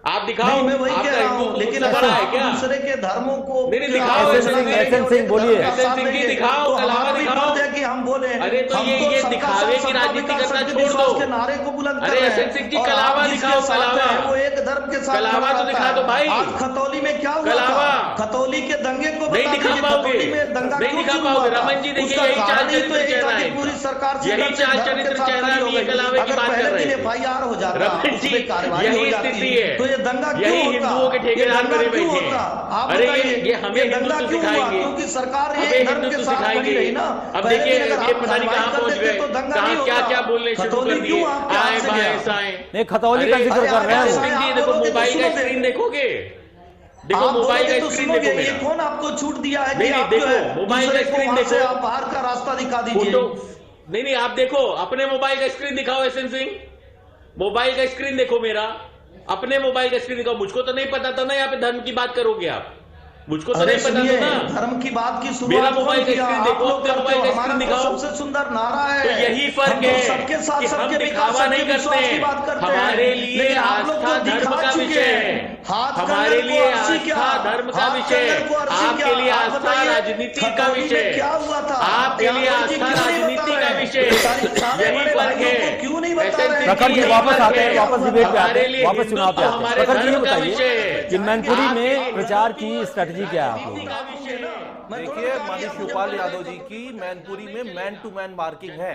आप दिखाओ। मैं वही कह रहा हूं, लेकिन बड़ा है क्या? दूसरे के धर्मों को नहीं दिखाओ। एहसन सिंह बोलिए। एहसन सिंह जी दिखाओ, कलावा दिखाओ कि हम बोले। अरे तो ये दिखावे की राजनीति करना छोड़ दो। के नारे को बुलंद कर अरे रहे हैं। एहसन सिंह जी, कलावा दिखाओ, कलावा वो एक धर्म के साथ कलावा तो दिखा दो भाई। आज खतौली में क्या हुआ कलावा था? खतौली के दंगे को नहीं दिखा पाओगे, नहीं दिखा पाओगे। रमन जी देखिए, यही चाल चरित्र चेहरा है, पूरी सरकार यही चाल चरित्र चेहरा है। ये कलावे की बात कर रहे हैं। FIR हो जाता, रमन जी, यही स्थिति है। तो ये दंगा यही हिंदुओं के ठेकेदार बने बैठे हैं। अरे ये हमें हिंदुत्व सिखाएंगे, क्योंकि सरकार हमें हिंदुत्व सिखाएंगे। अब देखिए, ये पता नहीं कहाँ पहुंच गए, कहाँ क्या क्या बोलने शुरू कर खतौली दिए, क्यों आपके हाथ आए से बाएं गया? साएं। नहीं, खतौली का अरे, जिक्र कर रहे हैं वो। स्क्रीन दिए, देखो मोबाइल का स्क्रीन देखोगे, देखो आप मोबाइल बोलोगे का तो स्क्रीन सुनोगे, देखो ये मेरा। कौन आपको छूट दिया है कि नहीं, आप देखो, जो है मोबाइल दूसरे का को स्क्रीन वहां से देखो। आप बाहर का रास्ता दिखा दीजिए। फोटो नहीं, आप देखो अपने मोबाइल का स्क्रीन दिखाओ। एसएन सिंह, मोबाइल का स्क्रीन देखो मेरा, अपने मोबाइल का स्क्रीन दिखाओ। मुझको तो नहीं पता था ना यहाँ पे धर्म की बात करोगे आप, मुझको तो अरे नहीं पता सुनिए, था ना। धर्म की बात की मेरा शुरुआत मोबाइल कौन का किया? स्क्रीन आप देखो, लोग अपने करते मोबाइल हो। का हमारा स्क्रीन तो दिखाओ। सबसे सुंदर नारा है, तो यही फर्क हम तो है सबके साथ कि हम सबके विकास दिखावा नहीं सबके करते विश्वास की हैं। बात करते हैं। हमारे लिए लेकिन आप लोग आस्था तो धर्म दिखा का चुके विषय हैं। है, हाथ हमारे कंगन को लिए अर्जी क्या? आस्था धर्म का हाथ विषय कंगन को है, अर्जी आपके क्या? लिए आप आस्था बताइए, राजनीति का खतौली विषय में क्या हुआ था? आपके लिए यादव जी आस्था क्यों नहीं राजनीति बता का रहे? विषय सारे यही बड़े फर्क भाइयों है। को क्यों नहीं बता एसएन रहे? सिंह प्रखर जी यही वापस फर्क आते हैं, है। वापस डिबेट पे आते हमारे हैं, लिए वापस चुनाव पे आते हैं। हमारे प्रखर जी ये धर्म का बताइए विषय है। कि मैनपुरी आपके में लिए प्रचार की स्ट्रेटजी क्या है आप लोगों की? देखिए, माननीय शिवपाल यादव जी की मैनपुरी में मैन टू मैन मार्किंग है।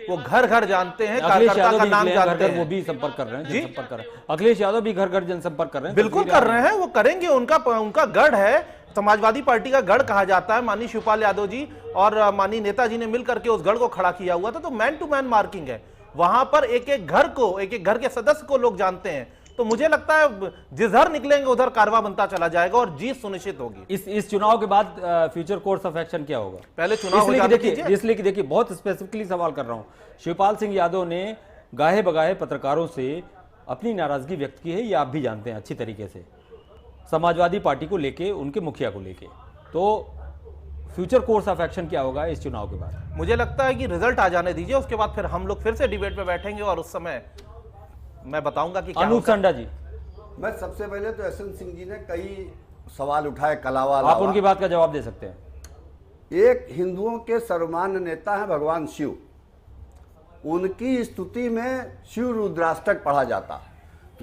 वो घर घर जानते हैं, अखिलेश कार्यकर्ता यादव का भी नाम निकले हैं, जानते घर घर वो हैं। भी संपर्क कर रहे हैं, जी? जनसंपर्क कर रहे हैं। अखिलेश यादव भी घर घर जनसंपर्क कर रहे हैं। बिल्कुल कर रहे हैं, वो करेंगे। उनका गढ़ है, समाजवादी पार्टी का गढ़ कहा जाता है। माननीय शिवपाल यादव जी और माननीय नेताजी ने मिलकर के उस गढ़ को खड़ा किया हुआ था। तो मैन टू मैन मार्किंग है, वहां पर एक एक घर को, एक एक घर के सदस्य को लोग जानते हैं। तो मुझे लगता है जिधर निकलेंगे उधर कारवा बनता चला जाएगा और जीत सुनिश्चित होगी। इस चुनाव के बाद फ्यूचर कोर्स ऑफ एक्शन क्या होगा? पहले चुनाव हो जाने दीजिए। इसलिए कि देखिए, बहुत स्पेसिफिकली सवाल कर रहा हूं। शिवपाल सिंह यादव ने गाहे बगाहे पत्रकारों से अपनी नाराजगी व्यक्त की है, ये आप भी जानते हैं अच्छी तरीके से, समाजवादी पार्टी को लेके, उनके मुखिया को लेके। तो फ्यूचर कोर्स ऑफ एक्शन क्या होगा इस चुनाव के बाद? मुझे लगता है कि रिजल्ट आ जाने दीजिए, उसके बाद फिर हम लोग फिर से डिबेट पे बैठेंगे और उस समय मैं बताऊंगा कि क्या अनूप होगा। संडा जी, मैं सबसे पहले तो एसएन सिंह जी ने कई सवाल उठाए, कलावा आप लावा। उनकी बात का जवाब दे सकते हैं। एक हिंदुओं के सर्वमान्य नेता हैं भगवान शिव, उनकी स्तुति में शिव रुद्राष्टक पढ़ा जाता है।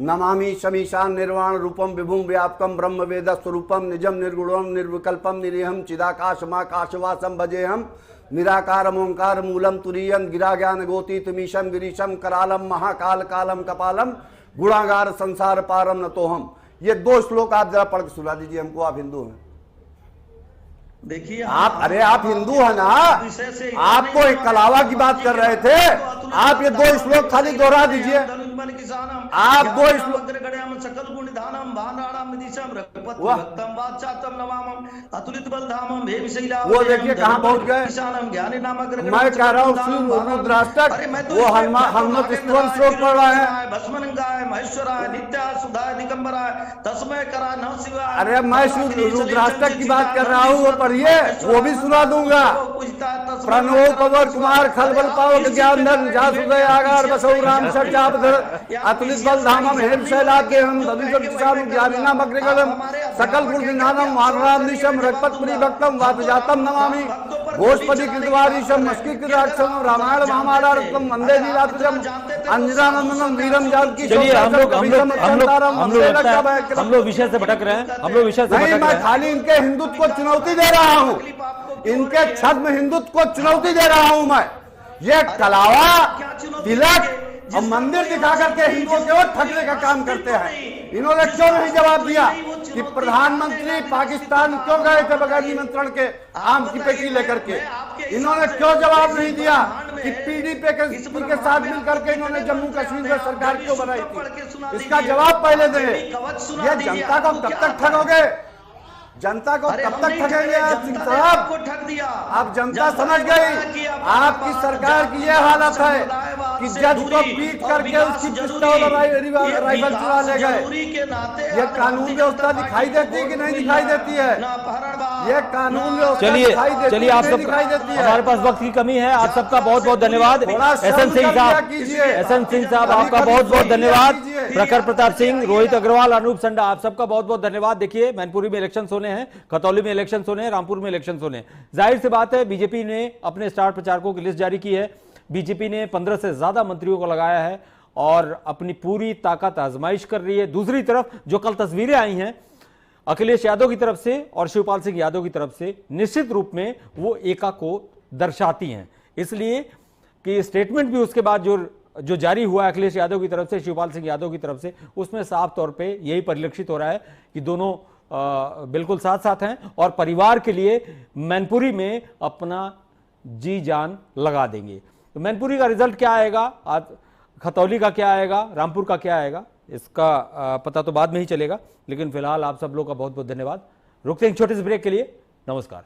नमामि शमीशान निर्वाण रूपम विभुम व्यापकम ब्रह्म वेद स्वरूपम निजम निर्गुणम निर्विकल्पम निरीहम चिदाकाशमाकाशवासम भजेहम निराकारम ओंकार मूलम तुरीयम गिरा ज्ञान गोतीतमीशम गिरीशम करालम महाकाल कालम कपालम गुणागार संसार पारम नतोहम। ये 2 श्लोक आप जरा पढ़ के सुना दीजिए हमको, आप हिंदू हैं। देखिए, आप, अरे आप हिंदू है ना, आपको एक कलावा की बात कर रहे थे, आप ये 2 श्लोक खाली दोहरा दीजिए। आप 2 श्लोक, वो देखिए कहाँ पहुंच गए। मैं कह रहा हूँ शिव रुद्राष्टक, वो हनुमत स्तवन श्लोक पढ़ रहे हैं। अरे मैं शिव रुद्राष्टक की बात कर रहा हूँ, वो पढ़िए, वो भी सुना दूंगा। प्रणव पवर कुमार खलबल पावक ज्ञान धन जासुदय आगार बसौ राम सचापधर अतुलित बल धामम हेम शैलाके हम दविजम किसानु ज्ञानिनाम अग्रगलम सकल गुण निधानम वानराम निशम रघुपति भक्तम वातजातम नमामि घोषपति कृतवारीशम मस्कीकृताक्षम रामायण महामालारत्नम वंदे नीलात्मजम अंजनानंदनम वीरम जानकी। चलिए, हम लोग विषय से भटक रहे हैं, हम लोग विषय से नहीं, भटक रहे मैं हैं। खाली इनके हिंदुत्व को चुनौती दे रहा हूँ, इनके छद्म हिंदुत्व को चुनौती दे रहा हूँ मैं। ये कलावा तिलक और मंदिर दिखा करके हिंदुओं के वोट ठगने का काम करते हैं। इन्होंने क्यों नहीं जवाब दिया कि प्रधानमंत्री पाकिस्तान क्यों गए थे बगैर निमंत्रण के आम की पेटी लेकर के? इन्होंने क्यों जवाब नहीं दिया कि पीडीपी के साथ मिलकर के इन्होंने जम्मू कश्मीर में सरकार क्यों बनाई थी? इसका जवाब पहले दें। ये जनता को कब तक ठगोगे? जनता को कब तक ठगेंगे आप सिंह साहब? आप जनता समझ गई, आपकी सरकार की यह हालत है कि जज को पीट करके उसकी पिस्तौल राइफल चुरा ले गए। ये कानून व्यवस्था दिखाई देती है कि नहीं दिखाई देती है? ये कानून व्यवस्था दिखाई देती चलिए, है आप नहीं सब, दिखाई देती है? हमारे पास वक्त की कमी है। आप सबका बहुत बहुत धन्यवाद। एसएन सिंह साहब, एसएन सिंह साहब आपका बहुत बहुत धन्यवाद। प्रखर प्रताप सिंह, रोहित अग्रवाल, अनूप संडा, आप सबका बहुत बहुत धन्यवाद। देखिए, मैनपुरी में इलेक्शन होने हैं, खतौली में इलेक्शन होने हैं, रामपुर में इलेक्शन होने हैं। जाहिर सी बात है, बीजेपी ने अपने स्टार प्रचारकों की लिस्ट जारी की है। बीजेपी ने 15 से ज्यादा मंत्रियों को लगाया है और अपनी पूरी ताकत आजमाइश कर रही है। दूसरी तरफ जो कल तस्वीरें आई हैं अखिलेश यादव की तरफ से और शिवपाल सिंह यादव की तरफ से, निश्चित रूप में वो एका को दर्शाती हैं। इसलिए कि स्टेटमेंट भी उसके बाद जो जारी हुआ अखिलेश यादव की तरफ से, शिवपाल सिंह यादव की तरफ से, उसमें साफ तौर पे यही परिलक्षित हो रहा है कि दोनों बिल्कुल साथ साथ हैं और परिवार के लिए मैनपुरी में अपना जी जान लगा देंगे। तो मैनपुरी का रिजल्ट क्या आएगा, आज खतौली का क्या आएगा, रामपुर का क्या आएगा, इसका पता तो बाद में ही चलेगा। लेकिन फिलहाल आप सब लोग का बहुत बहुत धन्यवाद। रुकते हैं छोटे से ब्रेक के लिए। नमस्कार।